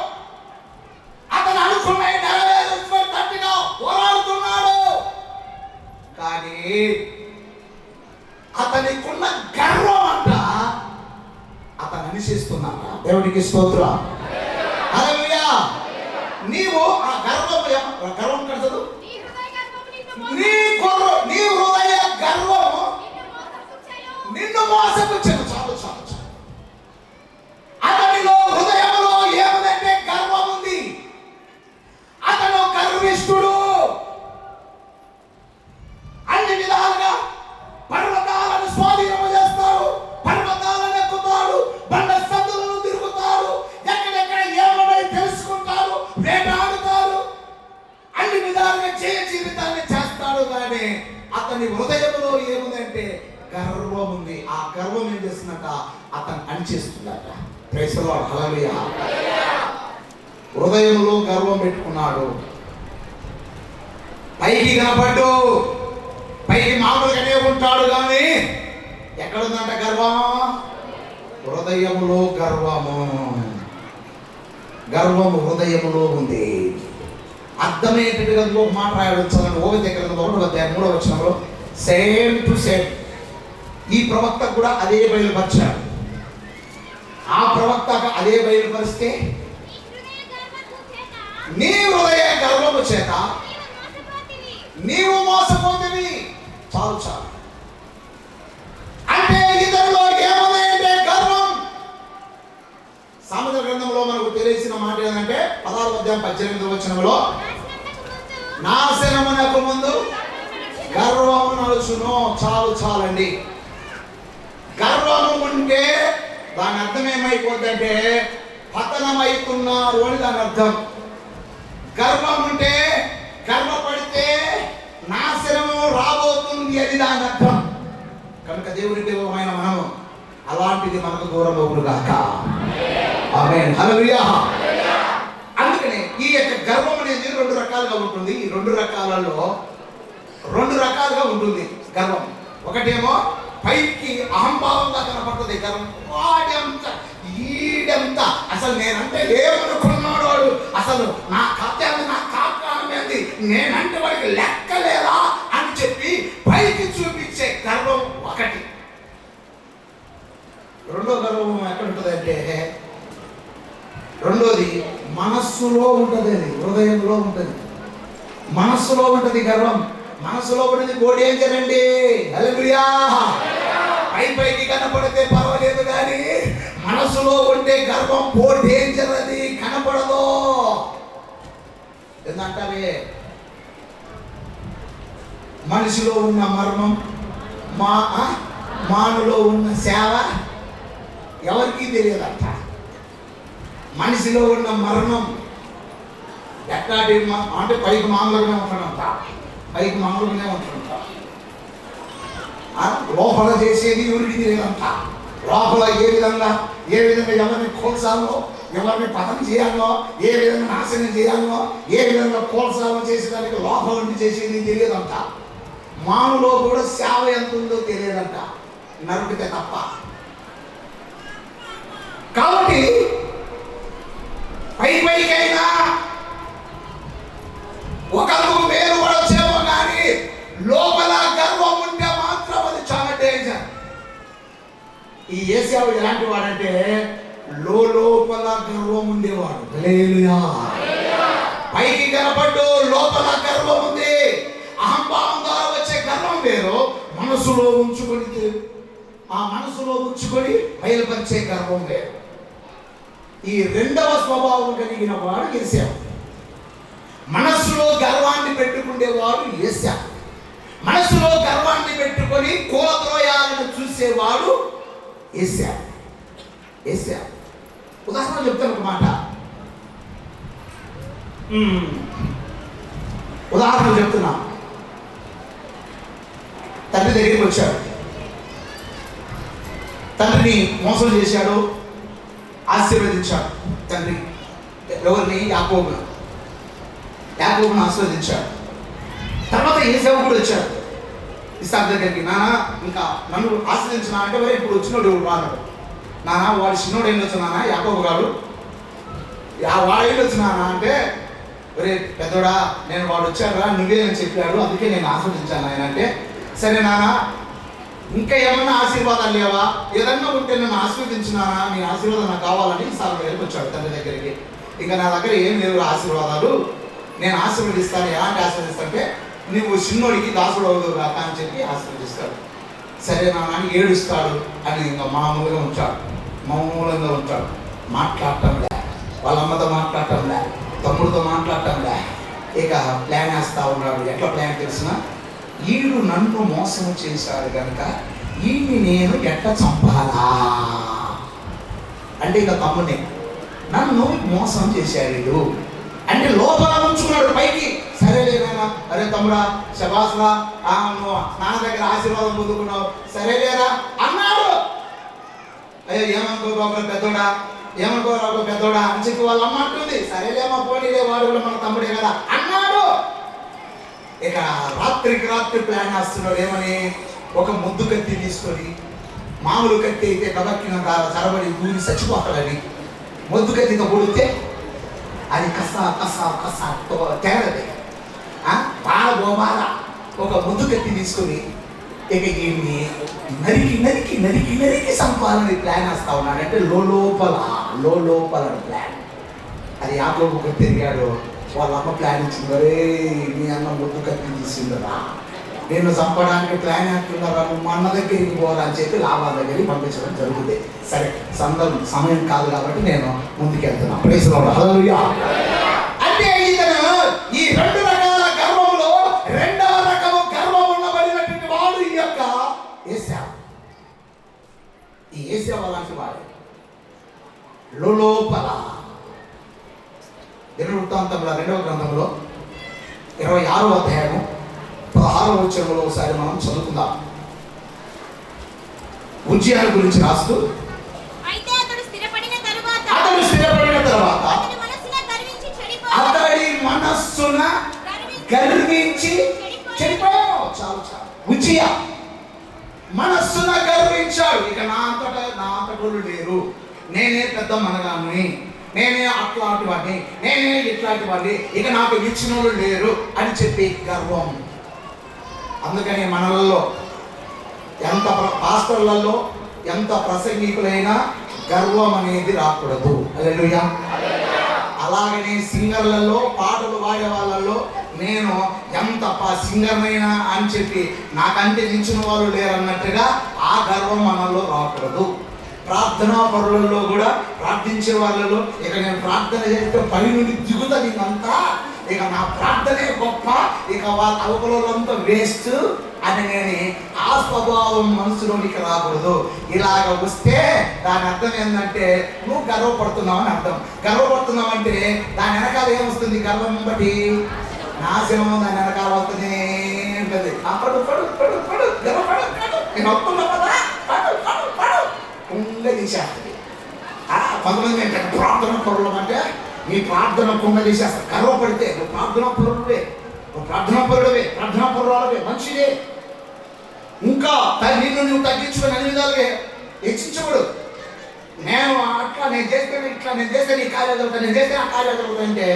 అతను అనుకున్నవి నెరవేరుచుకొని తట్టిగా పోరాడుతున్నాడు. కానీ అతనికున్న గర్వం అంట అతను అనిశిస్తున్నాడు. దేవుడికి స్తోత్రం. హల్లెలూయా. నీవు ఆ గర్వం కడతదు, నీ హృదయ గర్భము నిన్ను నీ హృదయ గర్వము మోసపుచ్చెను. నిన్ను మోసపుచ్చెను. చాలు చాలు చాలు. అతనిలో హృదయంలో ఏముందంటే గర్వం ఉంది. అతను గర్విష్ఠుడు. అన్ని విధాలుగా పర్వతాలను స్వాధీనము చేస్తాడు, పర్వతాలను ఎక్కుతాడు, బండ సందులను తిరుగుతాడు, ఎక్కడెక్కడ ఏమని తెలుసుకుంటాడు, వేటాడుతాడు, అన్ని విధాలుగా జీవితాన్ని చేస్తాడు. కానీ అతని హృదయంలో ఏముందంటే గర్వం ఉంది. ఆ గర్వం ఏం చేస్తుందట, అతను అణిచేస్తుందట. Praise the lord. హల్లెలూయా. హృదయంలో గర్వం పెట్టుకున్నాడు. పైకి కనపడ్డు, పైకి మామూలుగానే ఉంటాడు, కానీ ఎక్కడుందంట గర్వం? హృదయములో గర్వము. గర్వము హృదయములో ఉంది. అర్థమయ్యేటట్టుగా ఒక మాట రాయడం చదవండి. ఓబేద్ గ్రంథం 1వ అధ్యాయం 3వ వచనంలో సేమ్ టు సేమ్ ఈ ప్రవక్త కూడా అదే బయలుపరిచాడు. ఆ ప్రవక్త అదే బయలుపరిస్తే నీ హృదయ గర్వము చేత నీవు మోసపోతివి. చాలు చాలు. అంటే ఇతరులో ఏముందంటే గర్వం. సామెతల గ్రంథంలో మనకు తెలిసిన మాట ఏంటంటే 16వ అధ్యాయం 18వ వచనంలో నాశనమునకు ముందు గర్వము నడుచును. చాలు చాలండి. గర్వము ఉంటే దాని అర్థం ఏమైపోద్దంటే పతనమైతున్నాడు అని దాని అర్థం. గర్వం ఉంటే గర్వపడితే నాశనము రాబోతుంది అని దాని అర్థం. కనుక దేవుని దేవమైన మనము అలాంటిది మనకు దూరం అవునుగాక. ఆమేన్. హల్లెలూయా. అందుకనే ఈ యొక్క గర్వం అనేది 2 రకాలుగా ఉంటుంది. ఈ 2 రకాలలో 2 రకాలుగా ఉంటుంది గర్వం. ఒకటేమో పైకి అహంభావంగా కనపడుతుంది గర్వం. వాడంత ఈడంత అసలు నేనంటే ఏమనుకున్నాడు వాడు, అసలు నా ఖాతాన్ని నా కాకానమేంది, నేనంటే వాడికి లెక్కలేదా అని చెప్పి పైకి చూపించే గర్వం ఒకటి. రెండో గర్వం ఎక్కడ ఉంటుంది అంటే, రెండోది మనస్సులో ఉంటుంది, హృదయంలో ఉంటుంది. మనస్సులో ఉంటుంది గర్వం. మనసులో ఉన్నది బోడి ఏం చేయండి. హల్లెలూయా. పైకి కనపడితే పర్వాలేదు, కానీ మనసులో ఉంటే గర్వం బోడి డేంజర్, అది కనపడదు. ఏంటంటే మనిషిలో ఉన్న మర్మం, మానులో ఉన్న సేవ ఎవరికీ తెలియదంట. మనిషిలో ఉన్న మర్మం ఎట్లాంటి అంటే పైకి మామూలుగానే ఉంటాడంట, పైకి మామూలుగానే ఉంటాడంట. లోపల చేసేది ఎవరికి తెలియదంట. లోపల ఏ విధంగా ఎవరిని కోల్చాలో, ఎవరిని పతనం చేయాలో, ఏ విధంగా నాశనం చేయాలో, ఏ విధంగా కోల్చాలో చేసేదానికి లోపల నుండి చేసేది తెలియదంట. మామూలు కూడా సేవ ఎంత ఉందో తెలియదంట, నరుకితే తప్ప. కాబట్టి పైకైనా ఒకరికి పేరు పడొచ్చేమో కానీ లోపల గర్వం ఉంటే మాత్రం అది చాలా డేంజర్. ఈ యేసావు ఎలాంటి వాడంటే లోపల గర్వం ఉండేవాడు. హల్లెలూయా. పైకి కనపడ్డు, లోపల గర్వం ఉంది. అహంభావం ద్వారా వచ్చే గర్వం వేరు, మనసులో ఉంచుకొని ఆ మనసులో ఉంచుకొని బయలుపరిచే గర్వం వేరు. ఈ రెండవ స్వభావం కలిగిన వాడు యేసావు. మనస్సులో గర్వాన్ని పెట్టుకునేవాడు యేసావు. మనస్సులో గర్వాన్ని పెట్టుకొని కూలద్రోయాలను చూసేవాడు యేసావు. ఉదాహరణ చెప్తాను ఒక మాట. ఉదాహరణ చెప్తున్నా. తండ్రి దగ్గరికి వచ్చాడు, తండ్రిని మోసం చేశాడు, ఆశీర్వదించాడు. తండ్రి ఎవరిని? యాకోబును ఆశీర్వదించాడు. తర్వాత యేసావు కూడా వచ్చాడు ఇస్సాకు దగ్గరికి. నాన్న ఇంకా నన్ను ఆశ్రయించిన అంటే వరే ఇప్పుడు వచ్చినోడు వాడు. నాన్న వాడు చిన్నోడు ఏం వచ్చు నాన్న, యాకోబు గారు వాడు ఏం వచ్చు నాన్న అంటే, ఒరే పెద్దోడా నేను వాడు వచ్చాడురా, నువ్వేనని చెప్పాడు, అందుకే నేను ఆశ్రయించాను ఆయన అంటే, సరే నాన్న ఇంకా ఏమన్నా ఆశీర్వాదాలు లేవా, ఏదన్నా ఉంటే నన్ను ఆశీర్వదించినానా, నీ ఆశీర్వాదం నాకు కావాలని ఇస్సాకు దగ్గరికి వచ్చాడు తండ్రి దగ్గరికి. ఇంకా నా దగ్గర ఏం లేవు ఆశీర్వాదాలు, నేను ఆశీర్వదిస్తాను. ఎలాంటి ఆశీర్వదిస్తానంటే నువ్వు చిన్నోడికి దాసుడు అవుదు కాక అని చెప్పి ఆశీర్వదిస్తాడు. సరే నాన్న ఏడుస్తాడు అని ఇంకా మౌనంగా ఉంటాడు. మాట్లాడటంలే, వాళ్ళ అమ్మతో మాట్లాడటంలే, తమ్ముడితో మాట్లాడటంలే. ఇక ప్లాన్ వేస్తా ఉన్నాడు. ఎట్లా ప్లాన్ తెలిసిన, ఈడు నన్ను మోసం చేశాడు కనుక ఈయన్ని నేను ఎట్లా చంపాలా అంటే, ఇక తమ్ముడిని నన్ను మోసం చేశాడు అంటే లోపల ఉంచుకున్నాడు. పైకి సరేలేనా, అరే తమ్ముడా శబాసురా, నువ్వు నాన్న దగ్గర ఆశీర్వాదం పొందుకున్నావు సరేలేరా అన్నాడు. అయ్యో ఏమనుకోబాబు పెద్దోడా అని చెప్పి వాళ్ళ అమ్మ అంటుంది. సరేలేమా పోనీలే, వాడు కూడా మన తమ్ముడే కదా అన్నాడు. ఇక రాత్రి ప్లాన్ వేస్తున్నాడు. ఏమని? ఒక ముద్దు కత్తి తీసుకొని, మామూలు కత్తి అయితే కబక్కిన చరబడి దూరి చచ్చిపోతాడని, ముద్దు కత్తితో పొడితే అది కస తేరది బాగా ఒక ముద్దు కత్తి తీసుకొని ఇక ఈయన్ని నరికి సంపాలని ప్లాన్ వేస్తా ఉన్నాడు. అంటే లోపల ప్లాన్. అది యాకోబు తిరిగాడు. వాళ్ళ అమ్మ ప్లాన్ ఇచ్చింది, మరే నీ అన్న ముద్దు కత్తి తీసిందరా, నేను చంపడానికి ప్లాన్ వేస్తున్నారా, నువ్వు మా అన్న దగ్గరికి పోరా అని చెప్పి లాభాల దగ్గరికి పంపించడం జరుగుతుంది. సరే సమయం కాదు కాబట్టి నేను ముందుకెళ్తున్నా. Praise lord. హల్లెలూయా. అంటే ఇతను ఈ రెండు రకాల గర్వంలో రెండవ రకము గర్వం ఉన్నబడినటువంటి వాడు ఈ యొక్క యేసావు. ఈ యేసావు అలాంటి వాడు. లోపల దినవృత్తాంతంలో 2వ గ్రంథంలో 26వ అధ్యాయం 16వ వచనంలో ఒకసారి మనం చదువుకుందాం. ఉజ్జియా గురించి రాస్తూ, అతడు స్థిరపడిన తర్వాత అతడి మనస్సున గర్వించి చెడిపోయాడు. చాలు. ఉజ్జియా మనస్సున గర్వించాడు. ఇక నా అంతటోళ్ళు లేరు, నేనే పెద్ద మనగాన్ని, నేనే అట్లాంటి వాడిని, నేనే ఇట్లాంటి వాడిని, ఇక నాకు ఇచ్చిన వాళ్ళు లేరు అని చెప్పి గర్వం. అందుకని మనలలో ఎంత పాస్టర్లలో ఎంత ప్రసంగికులైనా గర్వం అనేది రాకూడదు. హల్లెలూయా. అలాగనే సింగర్లలో పాటలు పాడే వాళ్ళల్లో నేను ఎంత సింగర్నైనా అని చెప్పి నాకంటే మించిన వాళ్ళు లేరన్నట్టుగా ఆ గర్వం మనలో రాకూడదు. ప్రార్థనా పరులలో కూడా ప్రార్థించే వాళ్ళలో ఇక నేను ప్రార్థన చేస్తే పని నుండి దిగుతా, నీకంతా ఇక నా ప్రార్థనే గొప్ప, ఇక వాళ్ళ అవకలంతా వేస్ట్ అని నేను ఆ స్వభావం మనసులోనికి రాకూడదు. ఇలాగ వస్తే దాని అర్థం ఏంటంటే నువ్వు గర్వపడుతున్నావు అని అర్థం. గర్వపడుతున్నావు అంటే దాని వెనకాల ఏమొస్తుంది? గర్వం బట్టి నాశనం దాని వెనకాల వస్తుంది. పడు పడు పడు పడు గర్వపడు, నేను వస్తున్నా కదా, పడు పడు పడు కుంగ తీసేస్తుంది. కొంతమంది ఏంటంటే ప్రార్థన పరులం అంటే నీ ప్రార్థన కుంగ తీసేస్తారు. గర్వపడితే నువ్వు ప్రార్థనా పరుడువే, నువ్వు ప్రార్థనా పరుడవే, ప్రార్థనా పరురాలవే, మంచిదే. ఇంకా నిన్ను నువ్వు తగ్గించుకొని అన్ని విధాలుగా హెచ్చించబడు. నేను అట్లా నేను చేస్తే ఇట్లా, నేను చేస్తే నీ కార్యాలు జరుగుతాను, నేను చేస్తే ఆ కార్యాలు జరుగుతాయి అంటే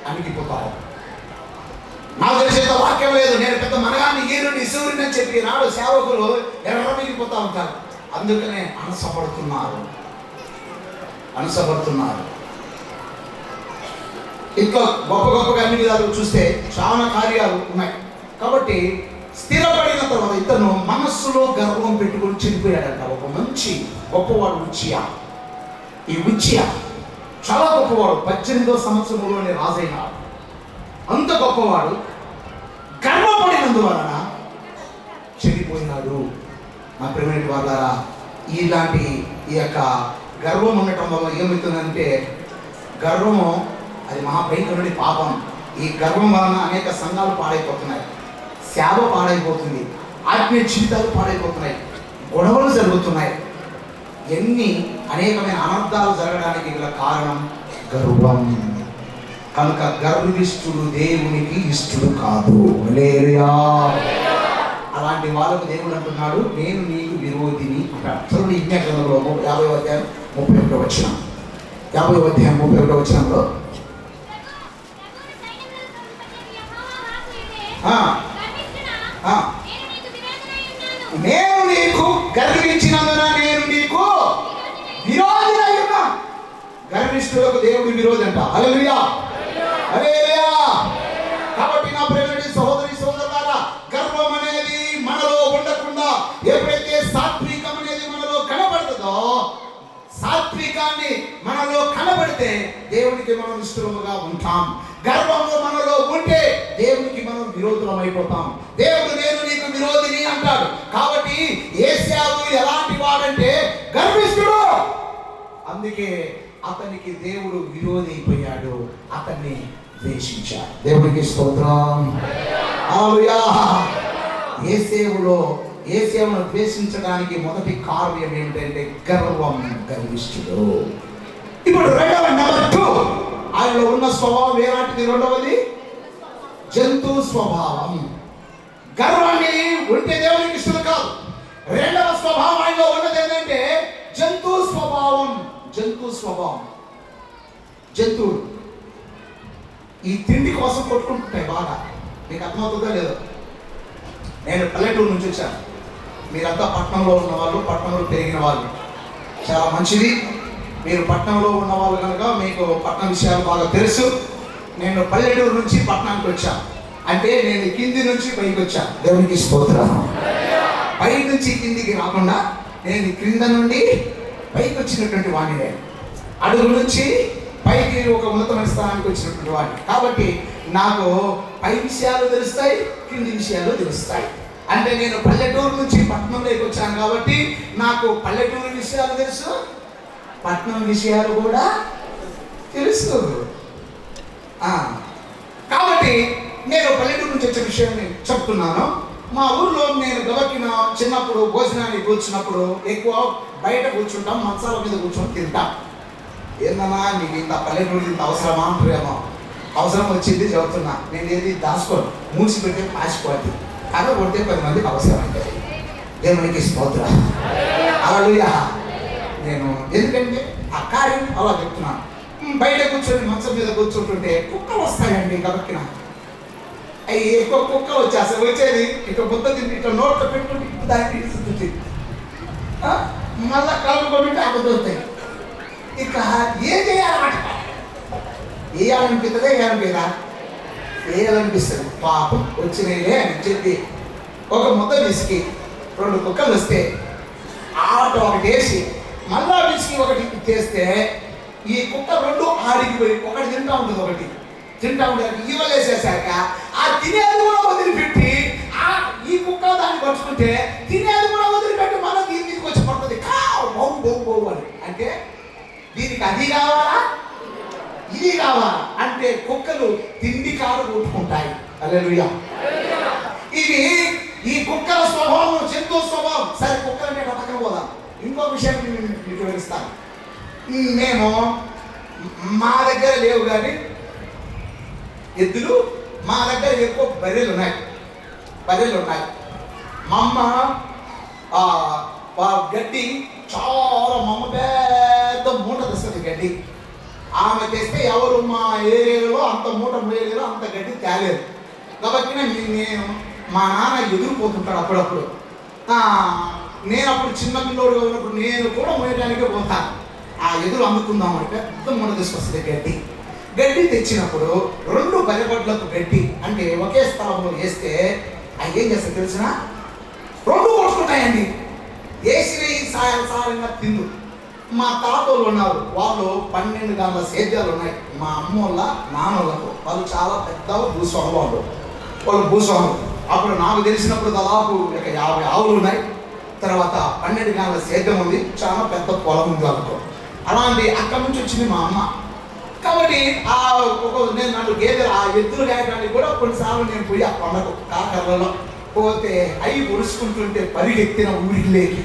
అణిగిపోతావు. నాకు తెలిసేంత వాక్యం లేదు. నేను పెద్ద మనగాన్ని ఈరుని సూర్యుని అని చెప్పి నాడు సేవకులు ఎర్రమిగిపోతా ఉంటారు. అందుకనే అనసపడుతున్నారు. ఇంకా గొప్ప గొప్పగా అన్ని విధాలు చూస్తే చాలా కార్యాలు ఉన్నాయి. కాబట్టి స్థిరపడిన తర్వాత ఇతను మనస్సులో గర్వం పెట్టుకుని చనిపోయాడంట. ఒక మంచి గొప్పవాడు ఉజ్జియా. ఈ ఉజ్జియా చాలా గొప్పవాడు. 18వ సంవత్సరంలోనే రాజైనాడు. అంత గొప్పవాడు గర్వపడినందువలన చెడిపోయినాడు. మా ప్రేమైన వాళ్ళారా, ఇలాంటి ఈ యొక్క గర్వం ఉండటం వల్ల ఏమవుతుందంటే, గర్వము అది మహాభయంకరుడి పాపం. ఈ గర్వం వలన అనేక సంఘాలు పాడైపోతున్నాయి, సేవ పాడైపోతుంది, ఆత్మీయ జీవితాలు పాడైపోతున్నాయి, గొడవలు జరుగుతున్నాయి. ఎన్ని అనేకమైన అనర్థాలు జరగడానికి గల కారణం గర్వం. కనుక గర్విష్ఠుడు దేవునికి ఇష్టడు కాదు. హల్లెలూయా. అలాంటి వాళ్ళకు దేవుడు అంటున్నాడు, నేను నీకు విరోధిని అంటాడు. చూడండి యెర్మయా గ్రంథంలో 50వ అధ్యాయం 31వ వచనం. 50వ అధ్యాయం 31వ వచనంలో నేను నీకు గర్వించినందున నేను నీకు విరోధినై ఉన్నా. గర్విష్ఠులకు దేవుడు విరోధి అంట. హల్లెలూయా, హల్లెలూయా. కాబట్టి నా ప్రియమైన సహోదరి సహోదరులారా, గర్వం అనేది మనలో ఉండకుండా ఎప్పుడైతే సాత్వికం అనేది మనలో కనబడుతుందో, సాత్వికాన్ని మనలో కనబడితే దేవునికి మనం ఇష్టముగా ఉంటాం. గర్వము మనలో ఉంటే దేవునికి మనం విరోధులం అయిపోతాం. దేవుడు నేను నీకు విరోధిని అంటాడు. కాబట్టి ఏశావు ఎలాంటి వాడంటే గర్విష్ఠుడు. అందుకే అతనికి దేవుడు విరోధి అయిపోయాడు, అతన్ని ద్వేషించాడు. దేవునికి స్తోత్రం. హల్లెలూయా. ఏసేవును ద్వేషించడానికి మొదటి కారణం ఏమిటంటే గర్వం, గర్విష్ఠుడు. ఇప్పుడు రెండవ నెంబర్ 2, ఆయనలో ఉన్న స్వభావం ఏలాంటిది? రెండవది జంతు స్వభావం. గర్వాన్ని ఉంటే దేవునికి ఇష్టం కాదు. రెండవ స్వభావం ఆయనలో ఉన్నది ఏంటంటే జంతు స్వభావం. జంతువులు ఈ తిండి కోసం కొట్టుకుంటుంటాయి బాగా. మీకు అర్థమవుతుందో లేదో? నేను పల్లెటూరు నుంచి వచ్చాను. మీరంతా పట్టణంలో ఉన్న వాళ్ళు, పట్టణంలో పెరిగిన వాళ్ళు, చాలా మంచిది. మీరు పట్టణంలో ఉన్న వాళ్ళు కనుక మీకు పట్టణ విషయాలు బాగా తెలుసు. నేను పల్లెటూరు నుంచి పట్టణానికి వచ్చాను అంటే నేను కింది నుంచి పైకి వచ్చాను. దేవునికి స్తోత్రం. పై నుంచి కిందికి రాకుండా నేను క్రింద నుండి పైకి వచ్చినటువంటి వాడిని. అడుగు నుంచి పైకి ఒక ఉన్నతమైన స్థానానికి వచ్చినటువంటి వాడిని. కాబట్టి నాకు పై విషయాలు తెలుస్తాయి, కింది విషయాలు తెలుస్తాయి. అంటే నేను పల్లెటూరు నుంచి పట్టణంలోకి వచ్చాను కాబట్టి నాకు పల్లెటూరు విషయాలు తెలుసు, పట్టణం విషయాలు కూడా తెలుసు. కాబట్టి నేను పల్లెటూరు నుంచి వచ్చే విషయాన్ని చెప్తున్నాను. మా ఊర్లో నేను గబక్కిన చిన్నప్పుడు భోజనానికి కూర్చున్నప్పుడు ఎక్కువ బయట కూర్చుంటాం, మంచాల మీద కూర్చొని తింటాం. ఏందన్నా నీకు ఇంత పల్లెటూరు ఇంత అవసరమా అంటారేమో. అవసరం వచ్చింది చెబుతున్నా. నేను ఏది దాచుకోను, మూసిపెట్టే పాసిపోద్ది. అలా కొడితే 10 మందికి అవసరం అంటే దేవునికి స్తోత్రం. హల్లెలూయా. నేను ఎందుకంటే ఆ కార్యం అలా చెప్తున్నాను. బయట కూర్చొని మంచం మీద కూర్చుంటుంటే కుక్కలు వస్తాయండి గబక్కిన. అవి ఎక్కువ కుక్కలు వచ్చేస్తాయి. వచ్చేది ఇట్లా బుద్ధ తింటే ఇట్లా నోట్లో పెట్టుకుంటే ఇప్పుడు దాన్ని తీసుకుంటుంది, మళ్ళా కలుపుకుంటుంటే అబద్ధవుతాయి. ఇక ఏం చేయాలన్నమాట? వేయాలనిపిస్తుందా? వేయాలనిపిస్తుంది. పాపం వచ్చినాయిలే అని చెప్పి ఒక ముద్ద విసికి 2 కుక్కలు వస్తే ఆట ఒకటి వేసి మళ్ళా విసికి ఒకటి చేస్తే ఈ కుక్క 2 ఆడికి పోయి ఒకటి తింటా ఉంటుంది. ఒకటి తింటా ఉండేది. ఈవలేసేసాక ఆ తినేది కూడా వదిలిపెట్టి ఈ కుక్క దాన్ని పట్టుకుంటే తినేది కూడా వదిలిపెట్టి మనం దీని మీదకి వచ్చి పడుతుంది. బౌ బౌ బౌ అని అంటే దీనికి అది కావాలా ఇది కావాలా అంటే కుక్కలు తిండి కాడు కొట్టుకుంటాయి. హల్లెలూయా. ఇది ఈ కుక్కల స్వభావం, జంతు స్వభావం. సరే కుక్కలు అంటే పక్కన పోదాం. ఇంకో విషయం మీకు వివరిస్తాను. నేను మా దగ్గర లేవు కానీ ఎద్దులు, మా దగ్గర ఎక్కువ బర్రెలు ఉన్నాయి. మా అమ్మ గడ్డి చాలా, మా అమ్మ పెద్ద మూట తెస్తుంది గడ్డి. ఆమె తెస్తే ఎవరు మా ఏరియాలో అంత మూట మోయలేరు, అంత గడ్డి తేలేరు. కాబట్టి నేను మా నాన్న ఎదురుపోతుంటాడు అప్పుడప్పుడు. నేను అప్పుడు చిన్న పిల్లోడుగా ఉన్నప్పుడు నేను కూడా మోయడానికే పోతాను. ఆ ఎదురు అందుకుందామంటే పెద్ద మూట తీసుకొస్తుంది గడ్డి తెచ్చినప్పుడు 2 బరిగొడ్లకు గడ్డి అంటే ఒకే స్థలంలో వేస్తే అవి ఏం చేస్తాయి తెలిసిన 2 కొట్టుకుంటాయండి. వేసిన ఈ సాయంగా తిందు. మా తాతోళ్ళు ఉన్నారు, వాళ్ళు 12 గంటల సేద్యాలు ఉన్నాయి. మా అమ్మోళ్ళ నాన్నోళ్ళకు వాళ్ళు చాలా పెద్ద భూస్వాములు. వాళ్ళు భూస్వాములు. అప్పుడు నాకు తెలిసినప్పుడు దాదాపు 50 ఆవులు ఉన్నాయి. తర్వాత 12 గంటల సేద్యం ఉంది, చాలా పెద్ద పొలం ఉంది వాళ్ళకు. అలాంటి అక్కడి నుంచి వచ్చింది మా అమ్మ. కాబట్టి నేను 4 గేదెలు ఆ ఎద్దులు కాయడానికి కూడా కొన్నిసార్లు నేను పోయి ఆ కొండకు కాకర్లలో పోతే అవి పొడుచుకుంటుంటే పరిగెత్తిన ఊరికి లేకి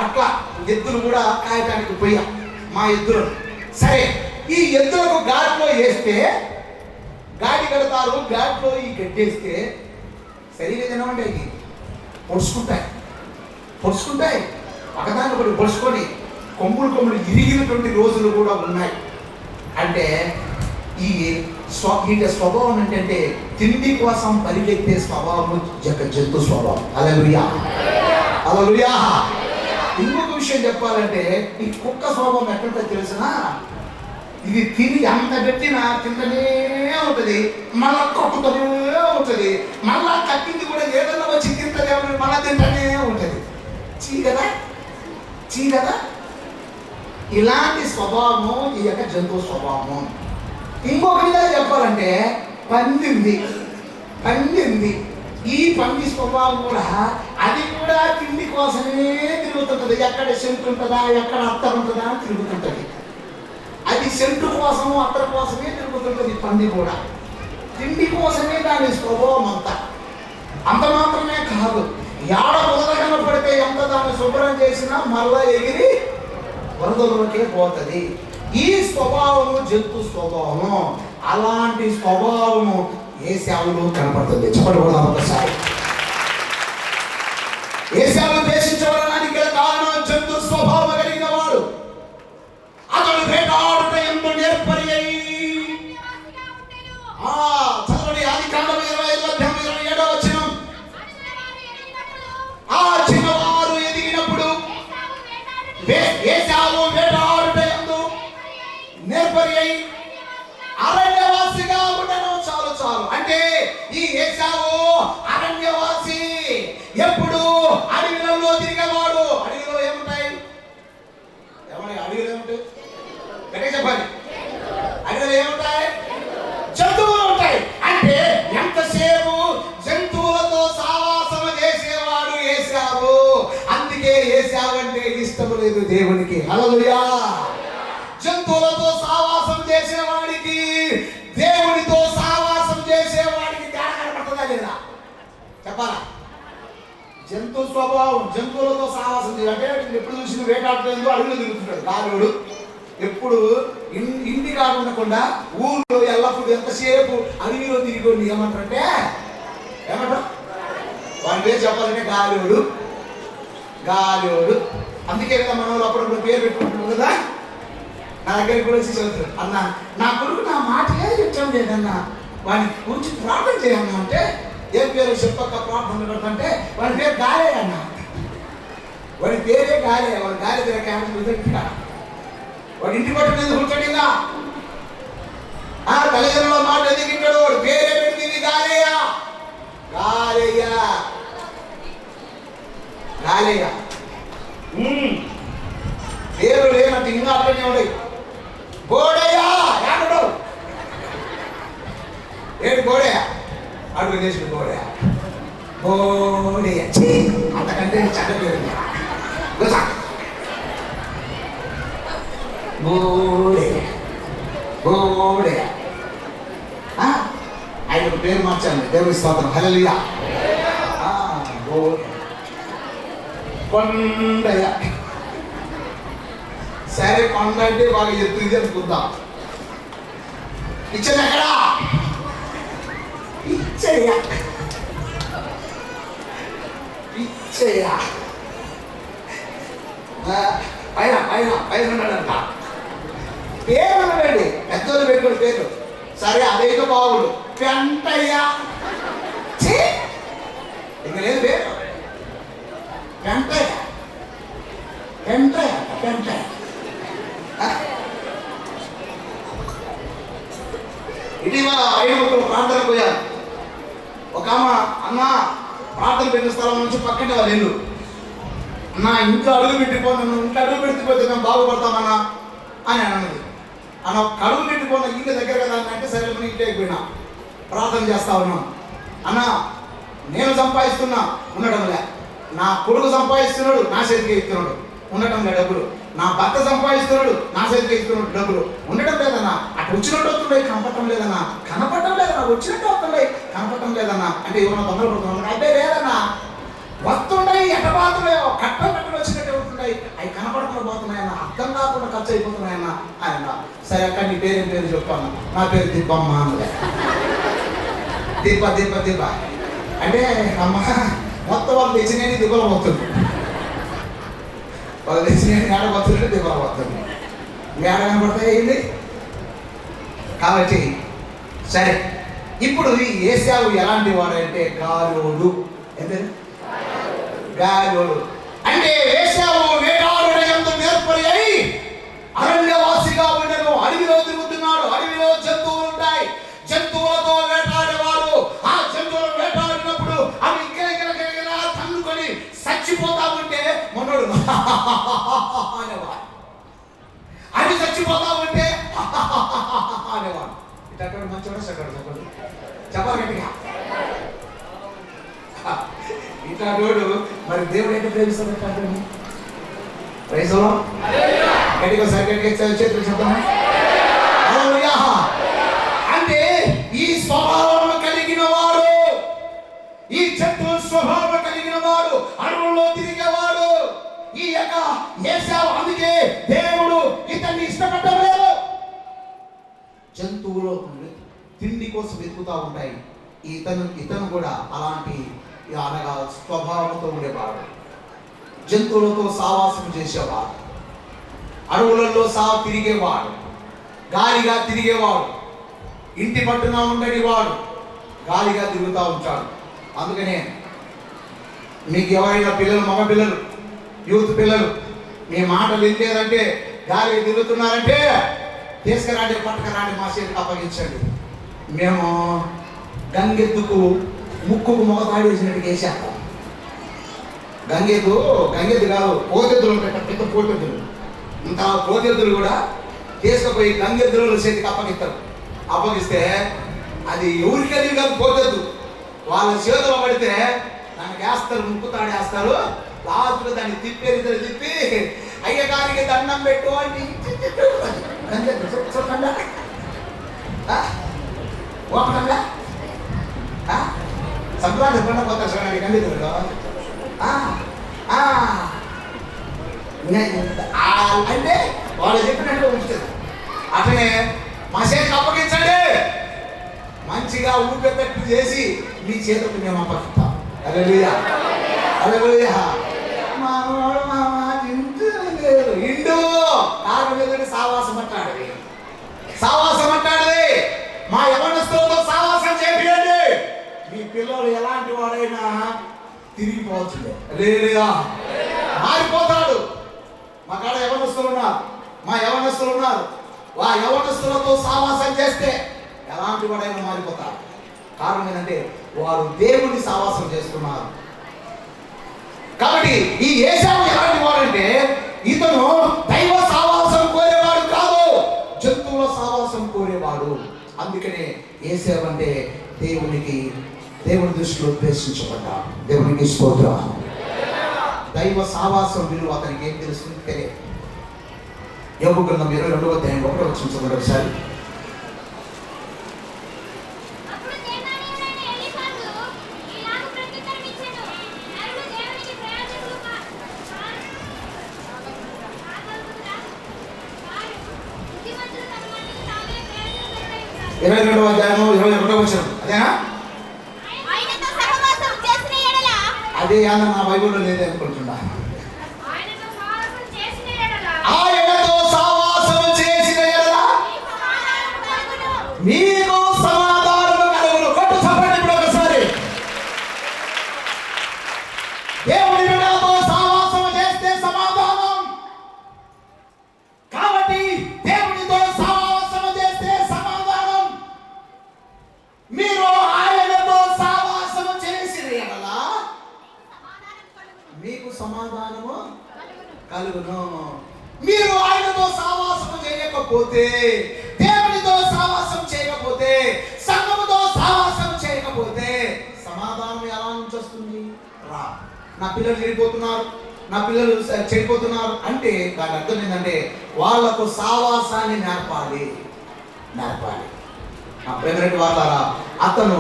అట్లా ఎద్దులు కూడా కాయటానికి పోయా మా ఎద్దులు. సరే ఈ ఎద్దులకు ఘాట్లో వేస్తే గాడి కడతారు, ఘాట్లో ఈ గడ్డేస్తే సరిగా తినమంటే అవి పొడుచుకుంటాయి ఒకదాన్ని ఒకటి పొడుచుకొని కొమ్ములు ఇరిగినటువంటి రోజులు కూడా ఉన్నాయి. అంటే వీటి స్వభావం ఏంటంటే తిండి కోసం పరిగెత్తే స్వభావం జంతు స్వభావం. హల్లెలూయా. ఇంకొక విషయం చెప్పాలంటే ఈ కుక్క స్వభావం ఎక్కడంటే తెలిసినా ఇది తిని ఎంత పెట్టినా తింటనే ఉంటుంది, మళ్ళా కొట్టుతూనే ఉంటుంది, మళ్ళా కట్టింది కూడా ఏదైనా వచ్చి తింటనే మళ్ళా తింటనే ఉంటుంది. చీ కదా ఇలాంటి స్వభావము ఈ యొక్క జంతువు స్వభావము. ఇంకొక విధంగా చెప్పాలంటే పంది. ఈ పంది స్వభావం కూడా అది కూడా తిండి కోసమే తిరుగుతుంటుంది. ఎక్కడ సెంటు ఉంటుందా, ఎక్కడ అత్తర్ ఉంటుందా అని తిరుగుతుంటుంది. అది సెంటు కోసము అత్తర్ కోసమే తిరుగుతుంటుంది. పంది కూడా తిండి కోసమే దాని స్వభావం అంత మాత్రమే కాదు, యాడ మొదల కనపడితే ఎంత దాన్ని శుభ్రం చేసినా మళ్ళా ఎగిరి వరదలోకే పోతుంది. ఈ స్వభావము జంతు స్వభావము. అలాంటి స్వభావము ఏశావులో కనపడుతుంది. చెప్పడం ఒకసారి ఏశావు దేశించబడడానికి గల కారణం జంతు స్వభావం కలిగిన వాడు. అతడు వేటాడుట ఎంతో నేర్పరి అయి చదవండి ఆదికాండం 25:27 ఆ చిన్నవారు ఎదిగినప్పుడు ఏశావు వేటాడుట ఎందు నేర్పరి అయి అరణ్యవాసిగా ఉండను. చాలు అంటే ఈ ఏశావు అరణ్యవాసి. ఎప్పుడు అడవిలో తిరిగేవాడు. అడవిలో ఏముంటాయి? అడవిలో ఏముంటాయి? గట్టిగా చెప్పాలి. అడవిలో ఏముంటాయి? జంతువులు ఉంటాయి. అంటే ఎంతసేపు జంతువులతో సావాసం చేసేవాడు ఏశావు. అందుకే ఏశావు అంటే ఇష్టం లేదు దేవునికి. హల్లెలూయా. జంతువులతో సావాసం చేసేవాడికి దేవునితో సావాసం చేసేవాడికి తేడా కనపడుతుందా లేదా చెప్పాలా? జంతు స్వభావం జంతువులతో సావాసం చేయాలంటే ఎప్పుడు చూసి వేటాడుతుందో అడవిలో తిరుగుతుంటాడు గాలుడు. ఎప్పుడు ఇంటి కాకుండా ఊళ్ళో ఎల్లప్పుడు ఎంతసేపు అడవిలో తిరిగి ఏమంటారంటే వాడి పేరు చెప్పాలంటే గాలివాడు. అందుకే కదా మన వాళ్ళు అప్పుడప్పుడు పేరు పెట్టుకుంటున్నాం కదా. నా దగ్గరికి కూడా వచ్చి చదువుతాడు, అన్న నా కొడుకు నా మాటలే చెప్తాం లేదన్నా, వాడిని గురించి ప్రార్థన చేయన్నా అంటే ఏం పేరు చెప్పక ప్రార్థన పెడతంటే వాడి పేరు గాలే అన్న. వాడి పేరే గాలే. వాడు గాలి దగ్గర క్యాన్సర్ వాడి ఇంటి పట్టు కూర్చోడిగా తల్లిదండ్రుల మాట ఎదిగింటాడు. వాడు పేరే పెట్టింది గాలేయ. పేరు లేనట్టు ఇంకా అట్లనే ఉండవు. గోడయ్యా ఏమంటావు? ఏడు గోడే అడుగు చేసిన గోడే గోడే అంతకంటే చక్క పేరు గోడే గోడే. ఆయన పేరు మార్చాలి. దేవుని స్తోత్రం. హల్లెలూయా. కొండయ్య. సరే కొండ అంటే బాగా ఎత్తుది అనుకుందాం. ఇచ్చేది ఎక్కడా? ఇచ్చేయ ఇచ్చేయ పైన పైన పైన ఉన్నాడంట. పేరు ఉన్నాడండి, పెద్దోళ్ళు పెట్టుకుని పేరు. సరే అదైతే బాగుడు. పెంటయ్య. ఇంక లేదు పేరు. పెంటయ్య పెంటయ్య పెంటయ్య. ఇటీవల 5 ప్రార్థనకు పోయారు. ఒక అన్న ప్రార్థన పెట్టిన స్థలం నుంచి పక్కనే వాళ్ళు ఇల్లు. అన్న ఇంట్లో అడుగు పెట్టిపోను, ఇంట్లో అడుగు పెట్టిపోతే మేము బాగుపడతామన్నా అని అన్నది. అన్న కడుగు పెట్టిపోయిన ఇంటి దగ్గర కదా అంటే సరే ఇంటికి అయిపోయినా ప్రార్థన చేస్తా ఉన్నాం. అన్న నేను సంపాదిస్తున్నా ఉండటం లే, నా కొడుకు సంపాదిస్తున్నాడు నా చేతికి ఇస్తున్నాడు ఉండటం లే డబ్బులు, నా భర్త సంపాదిస్తున్నాడు నా చేతికి ఇస్తున్నాడు డబ్బులు ఉండటం లేదన్నా. అటు వచ్చినట్టు వస్తున్నాయి కనపడటం లేదన్నా, కనపడటం లేదన్నా, వచ్చినట్టు వస్తున్నాయి కనపడటం లేదన్నా. అంటే ఏమన్నా తొందరపడుతున్నాను అంటే లేదన్నా, వస్తున్నాయి ఎట్టబాతున్నాయో కట్టలు వచ్చినట్టు అవుతున్నాయి, అవి కనపడకుండా పోతున్నాయన్న, అర్థం కాకుండా ఖర్చు అయిపోతున్నాయన్న ఆయన. సరే అక్కడ నీ పేరు పేరు చెప్పాను. నా పేరు దిబ్బమ్మ అన్నది. దిబ్బ దిబ్బ దిబ్బ అంటే అమ్మ మొత్తం వాళ్ళు తెచ్చినవి దిబ్బలు పోతుంది, వాళ్ళు తెచ్చినవి మేడ పోతుంటే దిబ్బలు పోతుంది, మేడ కనపడతాయి ఏంటి. కాబట్టి సరే ఇప్పుడు ఈ ఏశావు ఎలాంటి వాడంటే గాలోడు. ఏంటి గాలోడు అంటే ఏశావు వేటాడుట యందు నేర్పరి అయి అరణ్యవాసిగా ఉండను. అడవిలో తిరుగుతున్నాడు, అడవిలో జంతువులు ఉంటాయి, జంతువులతో వేటాడేవాడు. ఆ జంతువులు వేటాడినప్పుడు అవి గిలగిలగిలగిలా తన్నుకొని చచ్చిపోతా ఉంటే మొన్నడు అనేవాడు, అవి చచ్చిపోతా ఉంటే అనేవాడు. ఇట్లాంటి మంచివాడు చెప్పండి చెప్పండి చెప్పాలి గట్టిగా. ఇట్లాంటి మరి దేవుడు ఏంటి ప్రేమిస్తాడు? ప్రైజ్లో గట్టిగా సరిగ్గా చేతులు చెప్తాము. అంటే ఈ స్వభావం కలిగిన వాడు, ఈ జంతువు స్వభావం కలిగిన వాడు, అడవుల్లో తిరిగేవాడు ఈ యొక్క ఏశావు. అందుకే దేవుడు ఇతన్ని ఇష్టపడలేదు. జంతువులు తిండి కోసం వెతుకుతూ ఉంటాయి. ఇతను కూడా అలాంటి అనగా స్వభావంతో ఉండేవాడు. జంతువులతో సావాసం చేసేవాడు, అడవులలో తిరిగేవాడు, గాలిగా తిరిగేవాడు, ఇంటి పట్టున ఉండని వాడు గాలిగా తిరుగుతూ ఉంటాడు. అందుకనే మీకు ఎవరైనా పిల్లలు, మగ పిల్లలు, యూత్ పిల్లలు మీ మాటలు వినలేదంటే, గాలి తిరుగుతున్నారంటే తీసుకురాండి, పట్టుకరాండి, మా చేతికి అప్పగించండి. మేము గంగెద్దుకు ముక్కుకు మొగతాడి వేసినట్టు వేసేస్తాం. గంగెద్దు కాదు, పోతెద్దులు ఉంటాయి, పెద్ద పోతెద్దులు. ఇంకా పోతెద్దులు కూడా తీసుకుపోయి గంగెద్దుల చేతికి అప్పగిస్తే అది ఎవరికది కాదు పోతెద్దు. వాళ్ళ చేతులు పడితే దానికి వేస్తారు, ముక్కుతాడు వేస్తారు. లాస్ట్గా దాన్ని తిప్పి అయ్యగారికి దండం పెట్టు అంటే ఓపడంగా సంక్రాంతి పండుగ కొత్త చూడండి గంగెద్దులో అంటే వాళ్ళు చెప్పినట్టు ఉంచుతుంది. అట్లనే మా చేతికి అప్పగించండి, మంచిగా ఊపెత్తట్టు చేసి మీ చేతులకు మేము అప్పగిస్తాం. హల్లెలూయా హల్లెలూయా. మావాడు ఇండు కారు మీద సావాసం అంటాడు. మా యవనస్తులతో సావాసం చేయండి. మీ పిల్లలు ఎలాంటి వాడైనా తిరిగిపోవచ్చు, లేదా మారిపోతాడు. మా కాడ యవనస్తులు ఉన్నారు. ఆ యవనస్తులతో సావాసం చేస్తే ఎలాంటి వాడైనా మారిపోతాడు. కారణం ఏంటంటే వారు దేవుని సావాసం చేస్తున్నారు. కాబట్టి ఈ ఏశావు ఎలాంటి వాడంటే ఇతను దైవ సావాసం కోరేవాడు కాదు, జంతువుల సావాసం కోరేవాడు. అందుకనే ఏసేవ అంటే దేవుని దృష్టిలో ద్వేషించబడ్డా. దేవునికి స్తోత్రం. దైవ సావాసం విలువ అతనికి ఏం తెలుస్తుంది తెలియదు. యోబు గ్రంథం 22వ అధ్యాయం 1వ వచనం చదవండి ఒకసారి. అప్పుడు దేవాలయమైన ఎలీఫజు ఇలాగు ప్రత్యుత్తరం ఇచ్చెను, నరుడు దేవునికి ప్రయాసకులు కాగలుగుతారా? వారు బుద్ధిమంతులు తమ మట్టుకు తామే ప్రయాసపడుతూ ఉంటారు. 22వ అధ్యాయం 21వ వచనం అదేనా? ఆయనతో సహవాసం చేసిన యెడల అదే యాన నా బైబిల్లో లేదే అనుకుంటున్నా. ఆయనతో సహవాసం చేసిన యెడల ఆయనతో సావాసం చేసిన యెడల మీకు సమాధానము కలుగును. మీకు సమాధానము కలుగును. కొట్టు చప్పట్లు ఇప్పుడు ఒకసారి. దేవుని బిడ్డలతో సావాసం చేస్తే సమాధానం. కాబట్టి దేవునితో సావాసం చేస్తే సమాధానం. మీరు ఆయనతో సావాసం చేసిన యెడల మీకు సమాధానము కలుగును. మీరు ఆయనతో సావాసం చేయకపోతే, దేవునితో సావాసం చేయకపోతే, సంఘముతో సావాసం చేయకపోతే సమాధానం ఎలా నుంచి వస్తుంది? రా. నా పిల్లలు చెడిపోతున్నారు, నా పిల్లలు చెడిపోతున్నారు అంటే దాని అర్థం ఏంటంటే వాళ్ళకు సావాసాన్ని నేర్పాలి. ప్రేమరెడ్డి వాళ్ళారా, అతను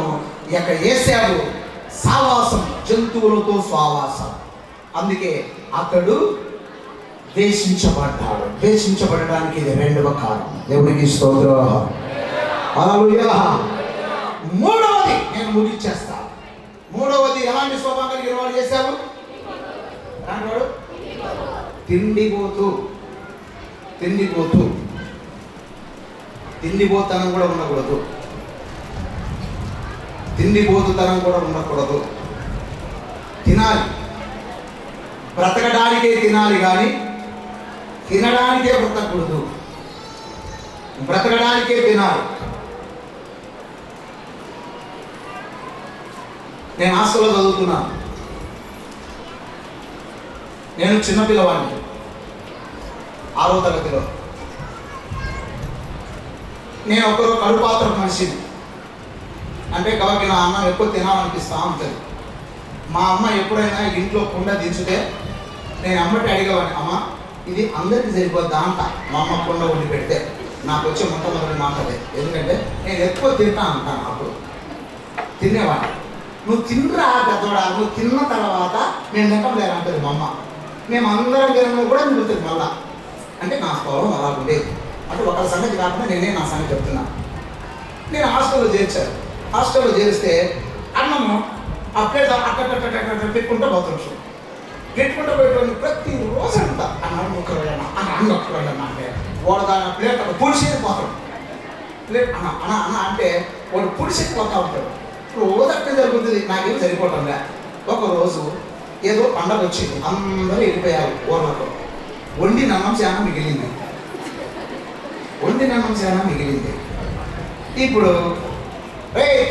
ఏసాడు సావాసం, జంతువులతో సావాసం. అందుకే అతడు ద్వేషించబడ్డాడు. ద్వేషించబడడానికి ఇది రెండవ కారణం. దేవునికి స్తోత్రం. హల్లెలూయా. మూడవది నేను ముగించేస్తా. మూడవది ఎలాంటి స్వభావం కలిగిన వాడు చేశావు? వాడు తిండిపోతనం కూడా ఉండకూడదు. తిండిపోతుతనం కూడా ఉండకూడదు. తినాలి, బ్రతకడానికే తినాలి కానీ తినడానికే బ్రతకూడదు. బ్రతకడానికే తినాలి. నేను హాస్టల్లో చదువుతున్నాను. నేను చిన్నపిల్లవాడిని, 6వ తరగతిలో. నేను ఒకరు కడుపాత్ర మనిషిని. అంటే కాబట్టి నా అన్నం ఎక్కువ తినాలనిపిస్తూ ఉంటుంది. మా అమ్మ ఎప్పుడైనా ఇంట్లో కుండ దించితే నేను అమ్మటి అడిగేవాడిని, అమ్మ ఇది అందరికీ సరిపోద్దా అంట. మా అమ్మ కుండ వండి పెడితే నాకు వచ్చే మొట్టమొదటి మాట అదే. ఎందుకంటే నేను ఎక్కువ తింటా అంటాను. అప్పుడు తినేవాడిని. నువ్వు తినరా పెద్దవాడా, నువ్వు తిన్న తర్వాత నేను తింటాం లేదంటది మా అమ్మ. మేము అందరం తినడం కూడా మిగులుతుంది మళ్ళా. అంటే నా స్వభావం అలా ఉండేది. అంటే ఒకరి సంగతి కాకుండా నేనే నా సంగతి చెప్తున్నా. నేను హాస్టల్లో చేర్చాను. హాస్టల్లో చేరిస్తే అన్నము ఆ ప్లేట్ అట్ట పెట్టుకుంటూ పోతాం. పెట్టుకుంటూ పోయేటోని ప్రతిరోజు అంట అన్నం ఒక్కరోజన్నా అన్నం ఒక్కరోజన్నా అంటే వాడు దాని ప్లేట్ పులిసేది పోతాడు. ప్లేట్ అన్న అన్న అన్న అంటే వాడు పులిసేది పోతా ఉంటాడు. రోజు అట్టే జరుగుతుంది. నాకేం సరిపోవటంగా. ఒకరోజు ఏదో పండగ వచ్చింది, అందరూ వెళ్ళిపోయారు ఊర్లకు. వండిన అన్నం చాలా మిగిలింది. ఇప్పుడు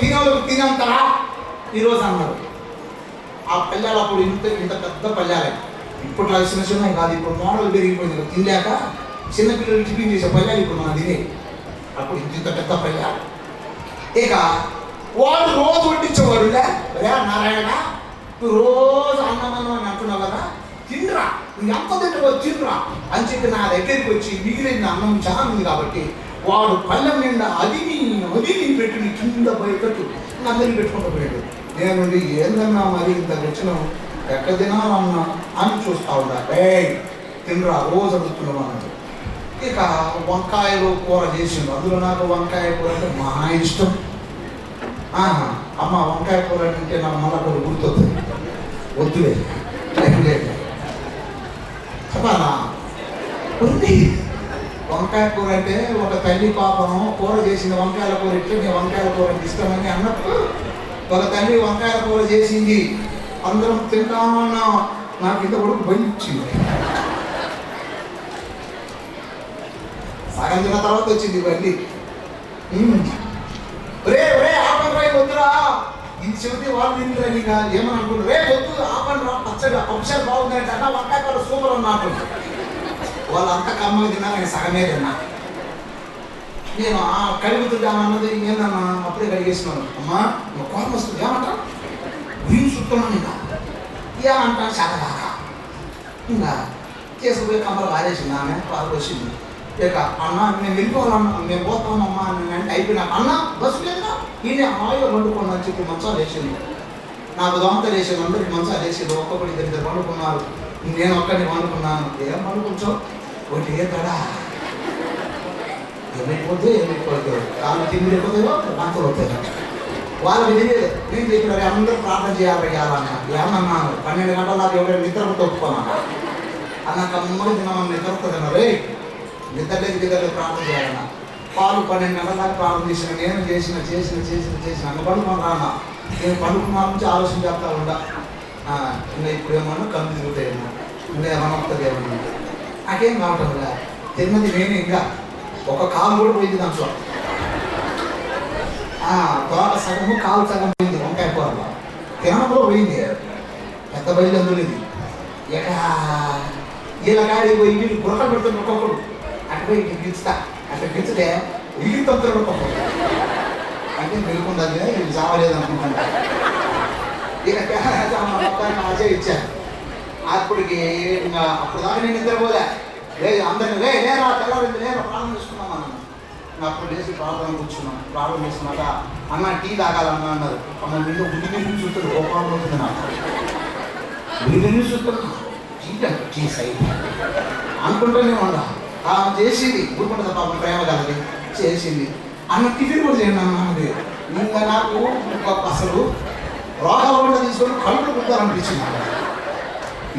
తినోళ్ళకు తినంతరా ఈరోజు అన్నారు. ఆ పల్లెలు అప్పుడు ఇంత పెద్ద పల్లెలే. ఇప్పట్లో చిన్న చిన్నవి కాదు. ఇప్పుడు మోడల్ పెరిగిపోయింది. తినలేక చిన్నపిల్లలు టిఫిన్ చేసే పల్లెలు ఇప్పుడు మనం తినే. అప్పుడు ఇంత పెద్ద పల్లె. ఇక వాడు రోజు వడ్డించేవాడు. రే నారాయణ, నువ్వు రోజు అన్నం అని అంటున్నావు కదా, తినరా, నువ్వు ఎంత తింటావో తినరా అని చెప్పి నా దగ్గరికి వచ్చి మిగిలిన అన్నం చాలా ఉంది కాబట్టి వాడు పళ్ళెం నిండా అది పెట్టి కింద బయటట్టు అందరినీ పెట్టుకుంటూ పోయాడు. నేను ఏందన్నా మరి ఇంత వచ్చిన ఎక్కడ తినాలన్నా అని చూస్తా ఉన్నా. తినరా రోజు అడుగుతున్నావు అన్నది. ఇక వంకాయలు కూర చేసిండు. అందులో నాకు వంకాయ కూర అంటే మహా ఇష్టం. అమ్మ వంకాయ కూర అంటే నాకు మళ్ళా కూడా గుర్తొస్తుంది. వద్దులే లేదు చెప్పాలా ఉంది. వంకాయ కూర అంటే ఒక తల్లి పాపం కూర చేసింది. వంకాయల కూర ఇట్లా నీ వంకాయల కూర ఇష్టమని అన్నప్పుడు ఒక తల్లి వంకాయల కూర చేసింది. అందరం తింటామన్నా నాకు ఇంత కొడుకు భయించింది. సగం తిన్న తర్వాత వచ్చింది బండి. రే ఆపండి రా వద్దురా, ఇది చెబితే వాళ్ళు తింటారా నీకు ఏమని అనుకుంటారు. రే వద్దు ఆపండి రా, పచ్చడి పక్షాలు బాగుందంటే అన్న వంకాయ కూర సూపర్ అన్నట్టు. వాళ్ళు అంత కమ్మగా తిన్నా, నేను సగమే తిన్నా. నేను కడుగుతుంటాను అన్నది ఏందన్నా అప్పుడే కడిగేస్తున్నాను. అమ్మా నువ్వు కోపం వస్తుంది ఏమంటా వీలు చుట్టున్నాను ఇంకా ఏమంటాను శాతగాక ఇంకా చేసుకుపోయి కమ్మలు వారేసింది ఆమె పాలు వచ్చింది. ఇక అన్న నేను వెళ్ళిపోవాలన్నా నేను పోతానమ్మా అని అంటే అయిపోయినా అన్న బస్సు లేదుగా ఈయన హాయిగా వండుకోండి అని చెప్పి మంచాలు వేసింది. నాకు దోమతలు వేసింది, అందరికి మంచాలు వేసింది. ఒక్కొక్కటి ఇద్దరు వండుకున్నారు, నేను ఒక్కడిని వండుకున్నాను. ఏం వండుకుంటావు ఒకటి ఏ తడా ఏమైపోతే కాళ్ళు తిండి లేకపోతేవో మంతలు వస్తాయి. వాళ్ళకి తెలియదు. నేను చెప్పిన అందరూ ప్రార్థన చేయాలన్నా ఏమన్నాను 12 గంటల దాకా ఎవరైనా నిద్రకు తొక్కుకోమన్నా అన్న కమ్మని తినమని నిద్రపోతున్నా రే నిద్రలేదు ప్రార్థన చేయాలన్నా. పాలు 12 గంటల దాకా ప్రార్థన చేసిన నేను చేసిన అన్న పడుకుని రాన్నా. నేను పడుకున్న నుంచి ఆలోచన చెప్తా ఉండా ఇంకా ఇప్పుడేమన్నా కళ్ళు తిరుగుతాయేమో ఇంకా ఏమన్నా వస్తుంది ఏమన్నా నాకేం కావటం లే. తిన్నది నేను ఇంకా ఒక కాలు కూడా పోయింది దాంట్లో. తోట సగము కాలు సగం పోయింది వంకాయ కూరలో. తినడంలో పోయింది పెద్ద బయలు అందులో. ఇక వీళ్ళ కాడికి పోయి వీళ్ళు గురక పెడుతున్న ఒక్కొక్కడు అటు పోయి ఇటు గిచ్చుతా అట్లా గిచ్చితే ఇల్లు తొందరగా ఒక్కొక్కడు అంటే మెలుకుందని వీళ్ళు చావలేదు అనుకుంటున్నా. ఇక మొత్తాన్ని ఆశ ఇచ్చాను. అప్పటికి ఇంకా అప్పుడు దాకా నేను నిద్రపోలే. లేదు అందరినీ లేరా తెల్లారింది లేరా ప్రార్థన చేసుకున్నాం అన్నాను. అప్పుడు లేచి ప్రార్థన కూర్చున్నాం. ప్రార్థన చేసుకున్నాక అన్న టీ తాగాలన్నా అన్నారు. అన్న మీద ఉడికి చూస్తాడు గోపాలం ఉంటుంది నాకు ఉడికి చూస్తున్నా టీ అంటే టీ సైడ్ అనుకుంటూనే ఉండా. చేసింది ఊరుకుంటుంది పాపం ప్రేమ కలది చేసింది. అన్న టిఫిన్ కూడా చేయండి అన్న అది ఇంకా నాకు అసలు రోగాల వంట తీసుకొని కళ్ళు కుట్టాలనిపించింది.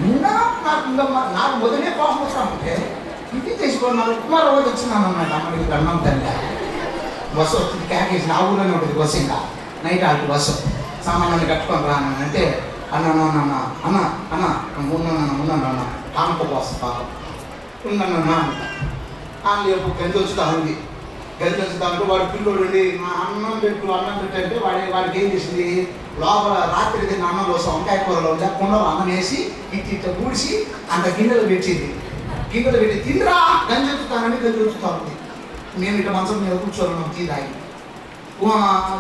ఇంకా నాకు మొదలే కోపం వస్తామంటే ఇంటికి చేసుకున్నాను. ఉప్మా రోజు వచ్చినాను అన్నమాట. అమ్మకి దండం తల్లి బస్సు వచ్చింది క్యాకేజ్ నా ఊళ్ళోనే ఉంటుంది బస్సు. ఇంకా నైట్ ఆడికి బస్సు సామాన్యాన్ని కట్టుకొని రాను అంటే అన్నాను అన్న అన్న అన్న ఉన్నాను కానుక పోస్తా పాపం ఉన్నానన్నా అని చెప్పు గంజి వచ్చుతా ఉంది. గంజి వచ్చుతా ఉంటే వాడు పిల్లోడు అన్నం పెట్టు అంటే వాడికి ఏం చేసింది లోపల రాత్రి తిన్న అన్నం కోసం వంకాయ కూరలో ఉంటే కుండలో అన్నం వేసి ఇట్లా కూడిసి అంత గిన్నెలు పెట్టింది. గిన్నెలు పెట్టి తిందిరా గంజి వచ్చుతానని గంజి వచ్చుతా ఉంది. నేను ఇట్లా మంచం మీద కూర్చోను టీ తాగి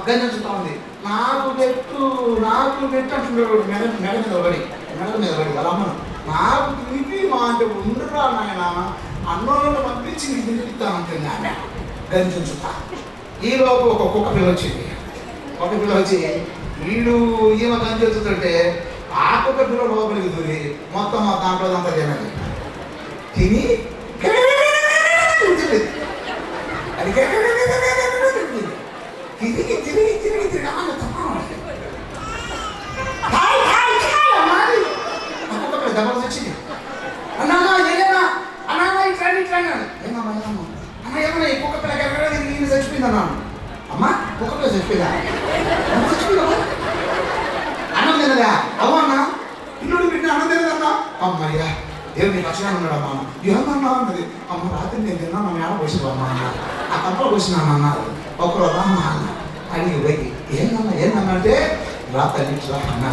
గంజి వచ్చుతా ఉంది. నాకు పెట్టు అంటున్నాడు. మెడ మీద పడి వాళ్ళ అమ్మను నాకు తిరిగి మా అంటే ఉండరా నాయన అన్నంలో పంపించి నీకు తినిపిస్తానంటుంది ఆమె గంజి ఉంచుతా. ఈలోపు ఒక కుక్క పిల్ల వచ్చింది. కుక్క పిల్ల వచ్చి వీడు ఈమె గంజి వచ్చుతుంటే ఆ కుక్క పిల్ల లోపలికి దూరి మొత్తం దాంట్లో అంతా తినది తిని అది తిరిగి దెబ్బలు వచ్చింది. అన్నా ఏదైనా అన్నా ఇట్లా ఏమమ్మా ఏమన్నా ఈ కుక్క పిల్లకి ఎక్కడ నేను చచ్చిపోయింది అన్నాను. అమ్మా కుక్క పిల్ల చచ్చిపోయిందా అన్నం తినదా అవ్వ అన్న పిల్లుడు పెట్టిన అన్నం తినదన్నా. అమ్మయ్యా దేవుడు లక్షణాలు ఉన్నాడమ్మా ఏమన్నా అన్నది. అమ్మ రాత్రి నేను తిన్నా మా మేడ పోసిపోమ్మా అన్న ఆ కంపలో పోసినాను అన్నారు. ఒకరు అమ్మా అన్న అడిగి పోయి ఏందన్నా అంటే రాత్రి రా అన్న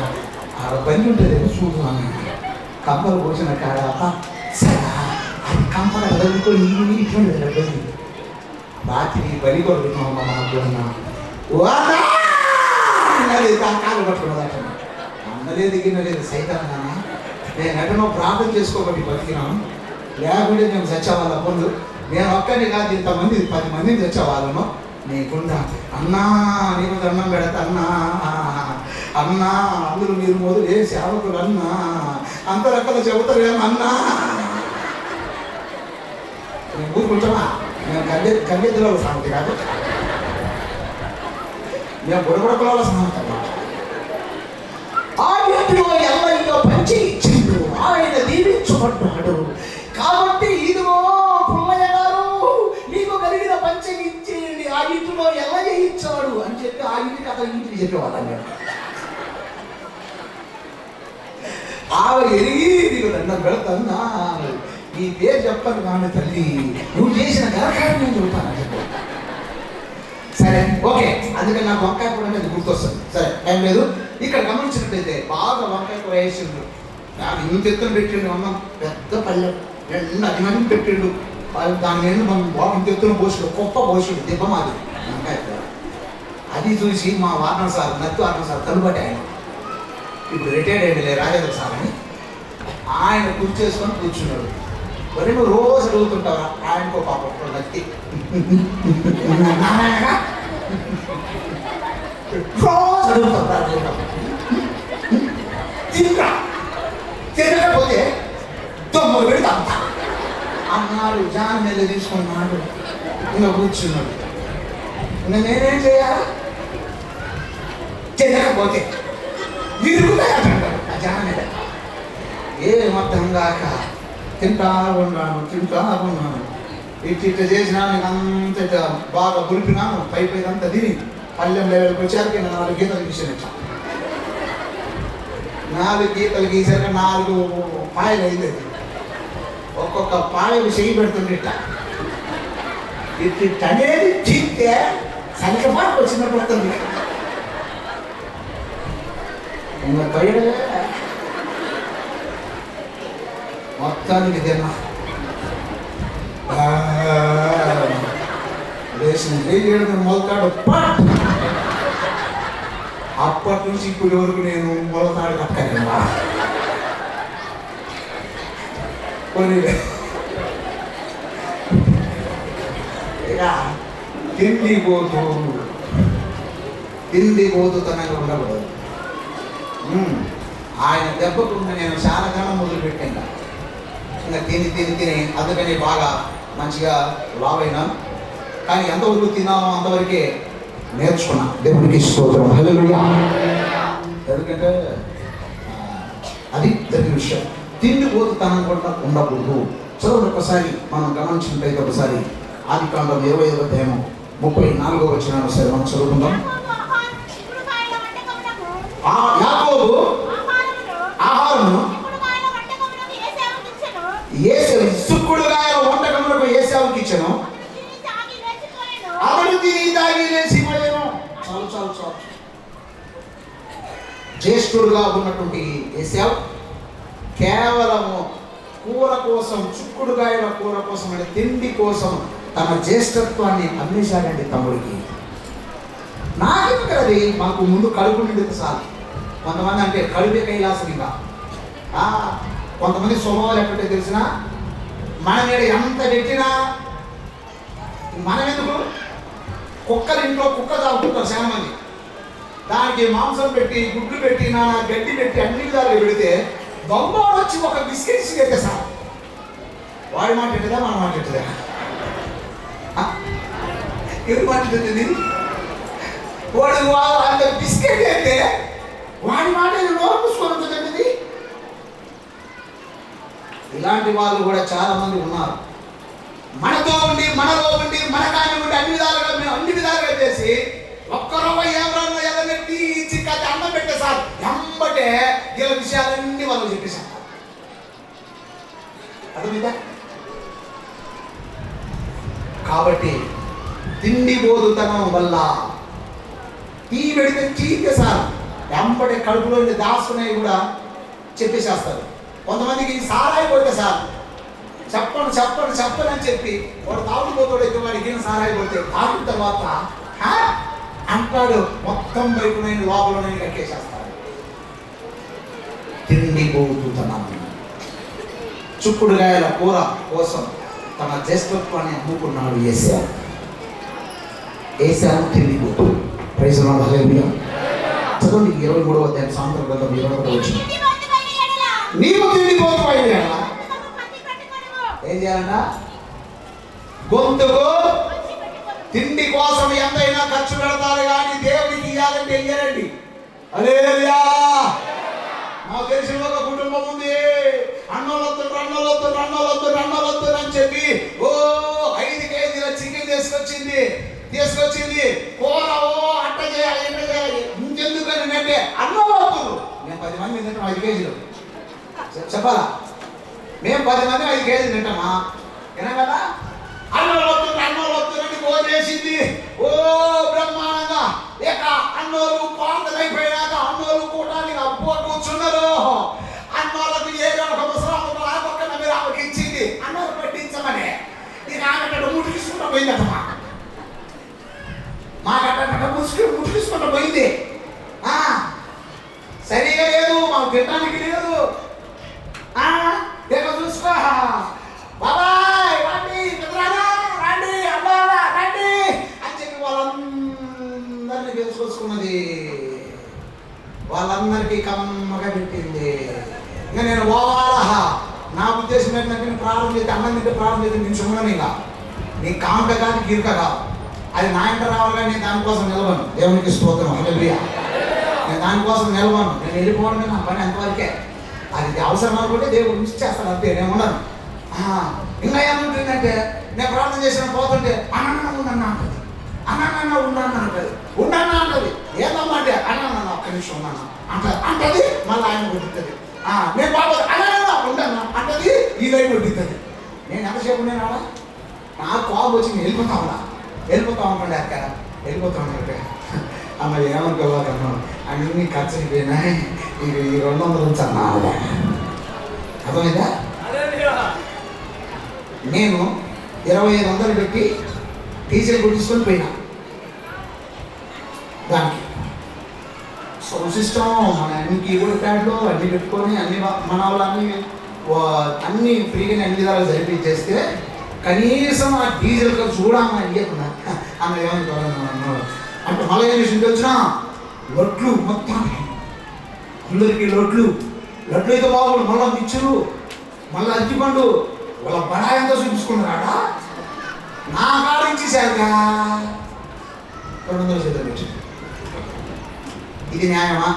ఆడ బండి ఉంటుంది చూడు అన్న కంపలు పోసిన కాడ సరే అది కంపల కదులుకొని ఇటువంటి బండి రాత్రి బలి కొడుకున్నామమ్మా అనుకున్నా కాలు పట్టుకున్నదట. అన్నలేదు గిన్నలేదు సైతాన్ నాన్న నేను ఎక్కడో ప్రార్థన చేసుకోబట్టి బతికినాను. లేకుంటే మేము చచ్చేవాళ్ళ ముందు నేను ఒక్కడిని కాదు ఇంతమంది 10 మందిని తెచ్చేవాళ్ళను. నీకుండా అన్నా నీకు దండం పెడతా అన్నా అందరూ మీరు మొదలు ఏ సేవకుడు అన్నా అంత రకాల చెబుతారు ఏమన్నా నేను ఊరుకుంటామా. మేము కన్నెద్దుల సామెత కాదు, మేము బుడబుడ కులాల సామెత. ఆ ఇంట్లో ఎల్లయ్యో పంచి ఇచ్చిండు ఆయన దీవించబడ్డాడు కాబట్టి ఇదిగో పుల్లయ్య గారు నీకు కలిగిన పంచి ఇచ్చేయండి ఆ ఇంట్లో ఎల్లయ్య ఇచ్చాడు అని చెప్పి ఆ ఇంటికి అతని ఇంటికి చెప్పేవాళ్ళం మేము. ఆవిడ ఎరిగి నీకు దండం పెడతా నీ పేరు చెప్పను కానీ తల్లి నువ్వు చేసిన ఘనకార్యం నేను చెబుతాను చెప్పు. సరే ఓకే అందుకని నాకు వంకాయ కూర అనేది గుర్తొస్తుంది. సరే ఏం లేదు. ఇక్కడ గమనించినట్టయితే బాగా వంకాయ కూర వేసిండు. ఇంత ఎత్తున పెట్టిండు అన్నం పెద్ద పల్లె నిన్న అభిమానం పెట్టిండు. దాని మీద మనం బాగుంది ఎత్తున పోసుడు గొప్ప పోసుడు దీపం అది అది చూసి మా వార్నర్ సార్ నత్తు వార్నర్ సార్ తలుబట్టి ఆయన ఇప్పుడు రిటైర్డ్ అయ్యలే రాజేంద్ర సార్ అని ఆయన కూర్చేసుకొని కూర్చున్నాడు. మరి నువ్వు రోజు అడుగుతుంటావా ఆయనకో పాప నత్తి రోజు అడుగుతుంటా తినకపోతే తొమ్మిది పెడితే అంత అన్నాడు. జాన్ మీద తీసుకున్నాడు. ఇంకా కూర్చున్నాడు. ఇంకా నేనేం చేయాలా? తినకపోతే విరుగుతాయంటాడు ఆ జాన్ మీద. ఏమర్థం కాక తింటా ఉన్నాను. ఇట్లా చేసినా నేను అంత బాగా గురిపినాను. పై అంతా తిని పల్లెం లెవెల్కి వచ్చారు. నేను 4 గీతలు గీసాను. 4 గీతలు గీసాక 4 పాయలు అయింది. ఒక్కొక్క పాయలు చేయి పెడుతుంది ఇట్ అనేది తింటే సలికపాటు వచ్చినట్టు వస్తుంది. ఇంకా తొయ్యడే మొత్తానికి తిన్నా లేచిన మొలతాడు. అప్పటి నుంచి ఇప్పటి వరకు నేను మొలతాడు కట్టలేమా కొన్ని ఇక తిండిపోతుతనంగా ఉండకూడదు. ఆయన దెబ్బకుండా నేను చాలా కాలం మొదలుపెట్టాను. ఇంకా తిని అందుకని బాగా మంచిగా లావైనాను. కానీ ఎంతవరకు తినాలో అంతవరకే నేర్చుకున్నా. దేవునికి స్తోత్రం. హల్లెలూయా. ఎందుకంటే అది జరిగిన విషయం. తిండిపోతుతనం కూడా ఉండకూడదు. చదువు ఒకసారి మనం గమనించినట్లయితే ఒకసారి ఆదికాండం 25వ అధ్యాయం 34వ వచనం ఒకసారి మనం చదువుకుందాం. యాకోబు ఆహారమును సుక్కుడుగాయల వంటకములకు ఏశావుకి ఇచ్చెను. అతడు తిని తాగి లేచిపోయెను. చాలు. జ్యేష్ఠుడుగా ఉన్నటువంటి ఏశావు కేవలము కూర కోసం, చుక్కుడుగాయల కూర కోసం అంటే తిండి కోసం తన జ్యేష్ఠత్వాన్ని అమ్మేశాడండి తమ్ముడికి. నాకెందుకు అది? మాకు ముందు కడుపు నిండితే చాలు. కొంతమంది అంటే కడుపే కైలాసం. ఇంకా కొంతమంది స్వభావాలు ఎక్కడే తెలిసినా మన మీద ఎంత పెట్టినా మనం ఎందుకు? కుక్కలు ఇంట్లో కుక్క తాగుతుంటారు చాలా మంది. దానికి మాంసం పెట్టి, గుడ్లు పెట్టి, గడ్డి పెట్టి అన్ని విధాలుగా పెడితే దొంగోడు వచ్చి ఒక బిస్కెట్స్ పెడితే సార్ వాడి మాట ఎట్టుదా మన మాట ఎట్టుదా? ఎవరి మాట ఎట్టుంది? వాడు అంత బిస్కెట్ అయితే వాడి మాట నోరు మూసుకోనుంటుంది. ఇలాంటి వాళ్ళు కూడా చాలా మంది ఉన్నారు. మనతో ఉండి, మనలో ఉండి, మన కానీ ఉండి అన్ని విధాలుగా చేసి ఒక్కరొక ఏమన్నా ఎదగట్టి ఇచ్చి కథ అన్నం పెట్టే సార్ ఎంబటే ఇలా విషయాలన్నీ వాళ్ళు చెప్పేశారు. అర్థమైందా? కాబట్టి తిండిపోతుతనం వల్ల టీ పెడితే టీకే సార్ ఎంబటే కడుపులో దాచుకునేవి కూడా చెప్పేసేస్తారు. కొంతమందికి సారాయి పోతే సార్ చెప్పను అని చెప్పి వాడు తాగుడుపోతాడు. అయితే వాడికి సారాయి పోతే తాగిన తర్వాత అంటాడు మొత్తం బయట లోపల కక్కేసేస్తాడు. తిండిపోతుతనం. చుక్కుడుగాయల కూర కోసం తన జ్యేష్ఠత్వాన్ని అమ్ముకున్నాడు ఏశావు తిండిపోతు. Praise lord. హల్లెలూయా. చదవండి 23వ అధ్యాయం సాంఖ్య గ్రంథం 21వ వచనం. నీవు తిండిపోతువైన ఏం చేయాలంట? గొంతుకు తిండి కోసం ఎంతైనా ఖర్చు పెడతారు కానీ దేవుడికి ఇవ్వాలంటే ఇయ్యరండి. హల్లెలూయా. మా దేశంలో ఒక కుటుంబం ఉంది. అన్నోళ్ళొద్దు అని చెప్పి 5 కేజీల చికెన్ తీసుకొచ్చింది. కూర అట్ట చేయాలి ఎట్ట చేయాలి ఇంకెందుకని అంటే అన్నోళ్ళొద్దు. మేము 10 మంది తింటాం 5 కేజీలు చెప్పాలా? మేము 10 మంది 5 కేజీలు తింటామా? వినా కదా? అన్నోళ్ళొద్దు కోసేసింది. బ్రహ్మాండంగా ఇక అన్నోళ్ళు పాతలైపోయినాక అన్నోళ్ళు కూటానికి అబ్బు కూర్చున్నారు. అన్నోళ్ళకు ఏదో ఒక ముసలాము రాకొక్క మీరు ఆమెకి ఇచ్చింది అన్నోళ్ళు పట్టించమని. పోయిందట మాకట్ట ముసుకుంటూ పోయింది. సరిగా లేదు, మాకు తినడానికి లేదు. ఇక చూసుకో బాబాయ్ రండి, పెద్దరానా రండి, అబ్బాలా రండి అని చెప్పి వాళ్ళందరినీ గెలుచుకొచ్చుకున్నది. వాళ్ళందరికీ కమ్మగా పెట్టింది. ఇంకా నేను పోవాలా, నా ఉద్దేశం ఏంటంటే నేను ప్రారంభం చేస్తే అన్నం తింటే ప్రారంభం చేస్తే నేను చూడను. ఇంకా నీ కాంక కాదు గిరిక కాదు, అది నా ఇంట రావాలని నేను దానికోసం నిలవను. దేవునికి స్తోత్రం, హల్లెలూయా. నేను దానికోసం నిలవను, నేను వెళ్ళిపోవడమే నా పని అంతవరకే. అది అవసరం అనుకుంటే దేవుడు మిస్ చేస్తాను అంతే, నేను ఉండను. ఇంకా ఏమంటుందంటే నేను ప్రార్థన చేసిన పోతుంటే అన్న ఉండన్నా అంటది, అన్న ఉన్నాను అంటది, ఉండన్నా అంటది. ఏదమ్మా అంటే అన్న ఒక్క నిమిషం ఉన్నాను అంటది. మళ్ళీ ఆయన కొట్టుతుంది. నేను బాబు అన్న ఉండన్నా అంటది, ఈ లైన్ కొట్టుతుంది. నేను ఎంతసేపు నేను అలా నాకు కోపం వచ్చి నేను వెళ్ళిపోతా అనుకోండి అక్క, వెళ్ళిపోతా ఉంటే అమ్మ ఏమనుకోవాలన్నా అన్నీ ఖర్చు అయిపోయినాయి, ఇక ఈ 200 ఉంచన్నా. అర్థమైందా? నేను 2500 పెట్టి డీజిల్ కొట్టించుకొని పోయినా. దానికి సౌండ్ సిస్టమ్, మన అన్ని కీబోర్డ్ ప్యాడ్లు అన్నీ పెట్టుకొని అన్ని మన అన్నీ ఫ్రీగానే అన్ని విధాలు జరిపించేస్తే కనీసం ఆ డీజిల్ ఖర్చు కూడా అమ్మ ఇవ్వకుండా అన్న ఏమనుకోవాలన్నా అంటే మళ్ళీ ఏం విషయం వచ్చినా లొట్లు మొత్తం అందరికీ లొట్లు అయితే బాగుండు. మళ్ళీ మిక్చరు, మళ్ళీ అరటిపండు, వాళ్ళ బడాయంతా చూపించుకున్నారాట. నా కాడ ఇచ్చేసాక 200 చేతులు పెట్టి ఇది న్యాయమా?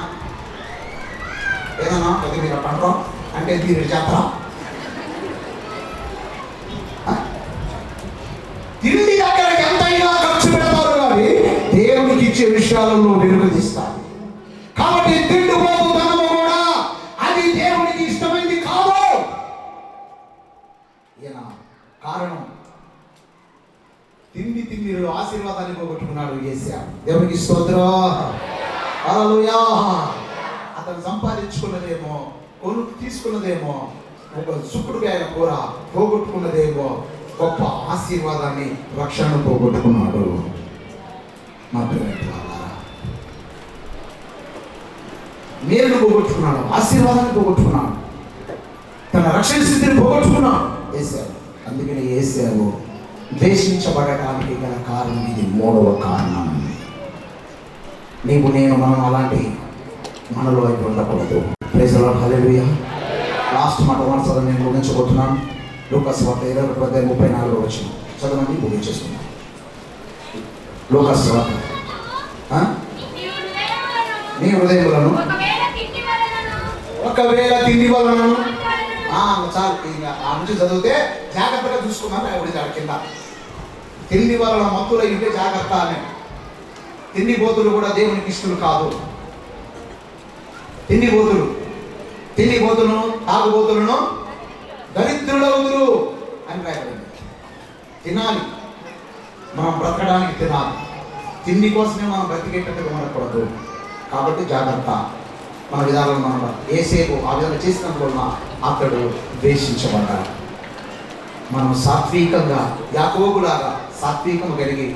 ఏదన్నా అది మీరు పంటం అంటే మీరు చేస్తారా? తిండి దగ్గర ఎంతైనా ఖర్చు పెడతారు కానీ దేవునికి ఇచ్చే విషయాలలో నిర్వహిస్తారు. కాబట్టి తిండిపోతుతనము కూడా అది దేవునికి ఇష్టమైంది కాదు. కారణం తిండి ఆశీర్వాదాన్ని పోగొట్టుకున్నాడు యేసయ్య. దేవునికి స్తోత్రం, హల్లెలూయా. అతను సంపాదించుకున్నదేమో, తీసుకున్నదేమో ఒక సుక్కుడుకాయల కూర, పోగొట్టుకున్నదేమో గొప్ప ఆశీర్వాదాన్ని, రక్షణను పోగొట్టుకున్నాడు. మా మేలును పోగొట్టుకున్నాడు, ఆశీర్వాదాన్ని పోగొట్టుకున్నాడు, తన రక్షణ స్థితిని పోగొట్టుకున్నాడు యేసయ్య. అందుకని యేసయ్యను ద్వేషించబడటానికి గల కారణం ఇది. 3వ కారణం, మనం అలాంటి మనలో అయితే ఉండకూడదు. Praise the lord, hallelujah. Last మాట వరుసగా నేను ముగించబోతున్నాను. లూకాసు వార్త 21:34 చదవండి, ముగించేస్తున్నాను. లూకాసు వార్త నీ హృదయములను ఒకవేళ తిండి వలన చాలు. ఇంకా ఆ నుంచి చదివితే జాగ్రత్తగా చూసుకున్నాను. ఎవడి దాడి కింద తిండి వలన మత్తులు అయితే జాగ్రత్త అని. తిండి బోతులు కూడా దేవునికి ఇష్టలు కాదు. తిండి బోతులను తాగుబోతులను దరిద్రులవుదురు అని రాయబడింది. తినాలి, మనం బ్రతకడానికి తినాలి. తిండి కోసమే మనం బ్రతికేటట్టుగా ఉండకూడదు. కాబట్టి జాగ్రత్త. మన విధాలను మనం ఏసేపు ఆ విధంగా చేసినందువలన అతడు ద్వేషించబడ్డాడు. మనం సాత్వికంగా యాకోబులాగా సాత్వికం కలిగి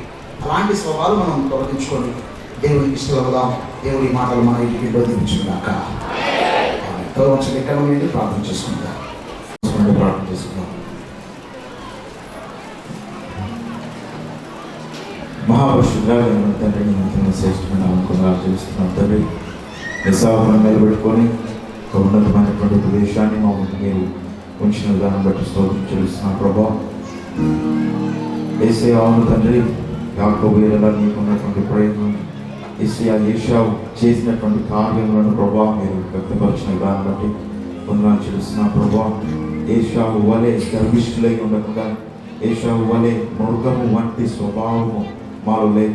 అలాంటి స్వభావాలు మనం తొలగించుకొని దేవునికి ఇష్టమవుదాం. దేవుడి మాటలు మన ఇంటికి బోధించుకున్నాక తొలగించిన ఎక్కడ నుండి ప్రార్థన చేసుకుందాం. మహాపరిశుద్ధుడా తండ్రి, శ్రేష్టమైన అనుకున్నారు తెలుస్తున్నాం తండ్రి. నిస్సాహం నిలబెట్టుకొని ఒక ఉన్నతమైనటువంటి ప్రదేశాన్ని మా ముందు మీరు ఉంచిన దాన్ని బట్టి స్తోత్రం చెల్లిస్తున్నాం ప్రభా. యేసయ్య అవును తండ్రి, యాకోబు ఎడల నీకున్నటువంటి ప్రేమ, యేషావు చేసినటువంటి కార్యములను ప్రభా మీరు వ్యక్తపరిచిన దాన్ని బట్టి వందనాలు చెల్లిస్తున్నాం ప్రభా. యేషావు వలె గర్విష్ఠులై ఉండకుండా, యేషావు వలె మృగము వంటి స్వభావము మాలో లేదు.